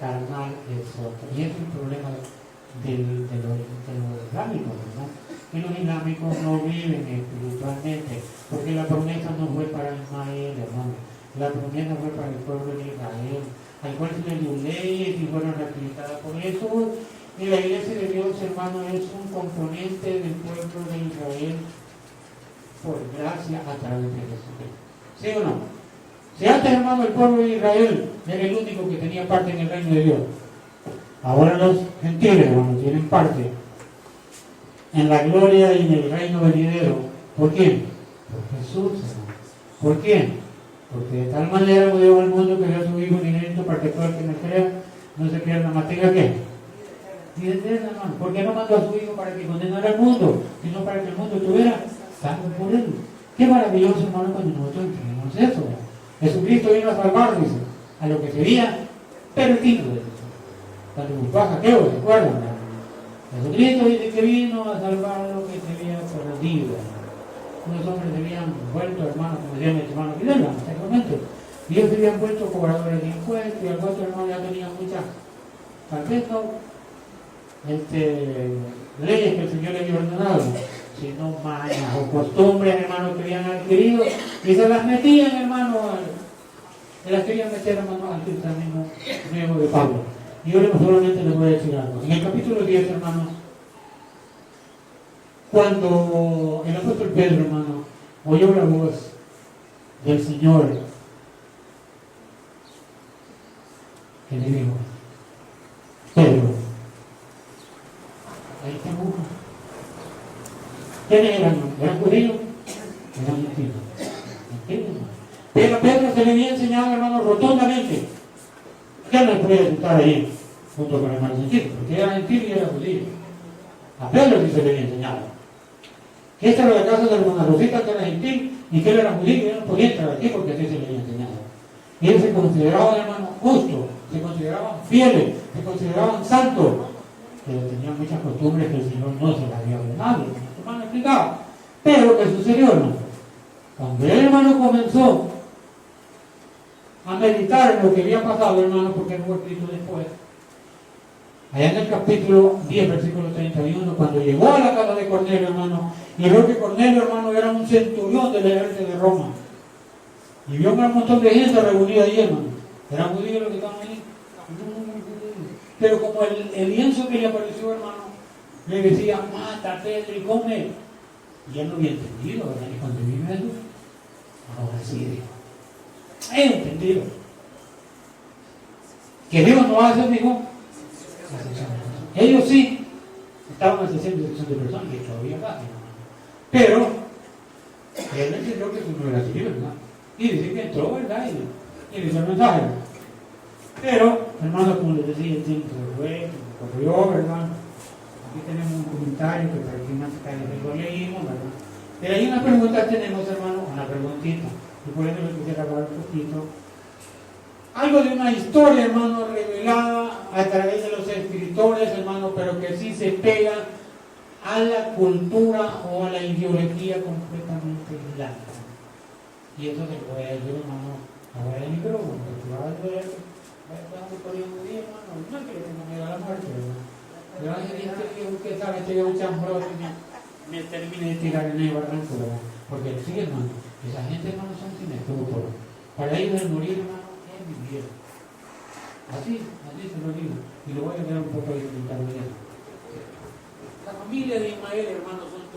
carnal es otra. Y ese es el problema de los islámicos, ¿verdad? Que los islámicos no viven espiritualmente, porque la promesa no fue para Ismael, hermano. La promesa fue para el pueblo de Israel, al cual se le dio leyes y fueron ratificadas por eso. Y la iglesia de Dios, hermano, es un componente del pueblo de Israel por gracia a través de Jesucristo. ¿Sí o no? Si antes, hermano, el pueblo de Israel era el único que tenía parte en el reino de Dios, ahora los gentiles, hermano, tienen parte en la gloria y en el reino venidero. ¿Por quién? Por Jesús, hermano. ¿Por quién? Porque de tal manera Dios al mundo que dio a su Hijo unigénito para que todo el que me crea no se pierda, más tenga ¿qué? Y eterna, hermano. ¿Por qué no mandó a su Hijo para que condenara al mundo, sino para que el mundo tuviera salvo por él? Qué maravilloso, hermano, cuando nosotros entendemos eso. Jesucristo vino a salvar, dice, a lo que sería perdido. Cuando buscó a Saqueo, ¿se acuerdan? Jesucristo dice que vino a salvar lo que sería perdido. Unos hombres se habían vuelto, hermano, como decía mi hermano Fidel, en este momento. Y ellos se habían vuelto cobradores de impuestos, y algunos hermanos ya tenían muchas, tal vez no, leyes que el Señor le había ordenado, sino mañas o costumbres, hermano, que habían adquirido, y se las metían, hermano, se las querían meter, hermano, al cristianismo nuevo de Pablo. Y yo solamente les voy a decir algo. En el capítulo 10, hermano, cuando el apóstol Pedro, hermano, oyó la voz del Señor, que le dijo, Pedro, ahí está uno. ¿Quiénes eran? ¿Eran judíos? Eran gentiles. Pero a Pedro se le había enseñado, hermano, rotundamente que no podía estar ahí junto con el hermano gentil, porque era gentil y era judío. A Pedro sí se le había enseñado que esta era la casa de la hermana Rosita, que era gentil, y que él era judío y él no podía entrar aquí porque así se le había enseñado. Y ellos se consideraban, hermano, justos, se consideraban fieles, se consideraban santos, pero tenían muchas costumbres que el Señor no se las había ordenado. Mi hermano explicaba. Pero ¿qué sucedió, hermano? Cuando el hermano comenzó a meditar en lo que había pasado, hermano, porque no fue escrito después, allá en el capítulo 10, versículo 31, cuando llegó a la casa de Cornelio, hermano, y vio que Cornelio, hermano, era un centurión del ejército de Roma, y vio un montón de gente reunida ahí, hermano. ¿Eran judíos los que estaban ahí? Pero como el lienzo que le apareció, hermano, le decía, mata a Pedro y come, y él no había entendido, ¿verdad? Y cuando vino eso, ahora sí dijo, Entendido. Que Dios no hace, digo, ellos sí estaban haciendo sección de personas que todavía hacen. Pero él entendió que eso no era así, ¿verdad? Y dice que entró, ¿verdad? Y dice el mensaje. Pero, hermano, como les decía, el tiempo se fue, corrió, ¿verdad? Aquí tenemos un comentario que prácticamente lo leímos, ¿verdad? Pero hay una pregunta que tenemos, hermano, una preguntita. Y por eso le quisiera hablar un poquito. Algo de una historia, hermano, revelada a través de los escritores, hermano, pero que sí se pega a la cultura o a la ideología completamente blanca. Y eso se puede decir, hermano, ahora el libro, porque va a ver, estamos poniendo un día, hermano, no es que le tenga miedo a la muerte, ¿verdad? Pero hay gente que sabe que un chambroso y me termine de tirar en el barranco, ¿verdad? Porque sí, hermano, esa gente, hermano, son sin escrúpulos. Para ellos el morir, hermano, es vivir. Así se lo digo. Y lo voy a dar un poco de explicar bien. La familia de Ismael, hermanos,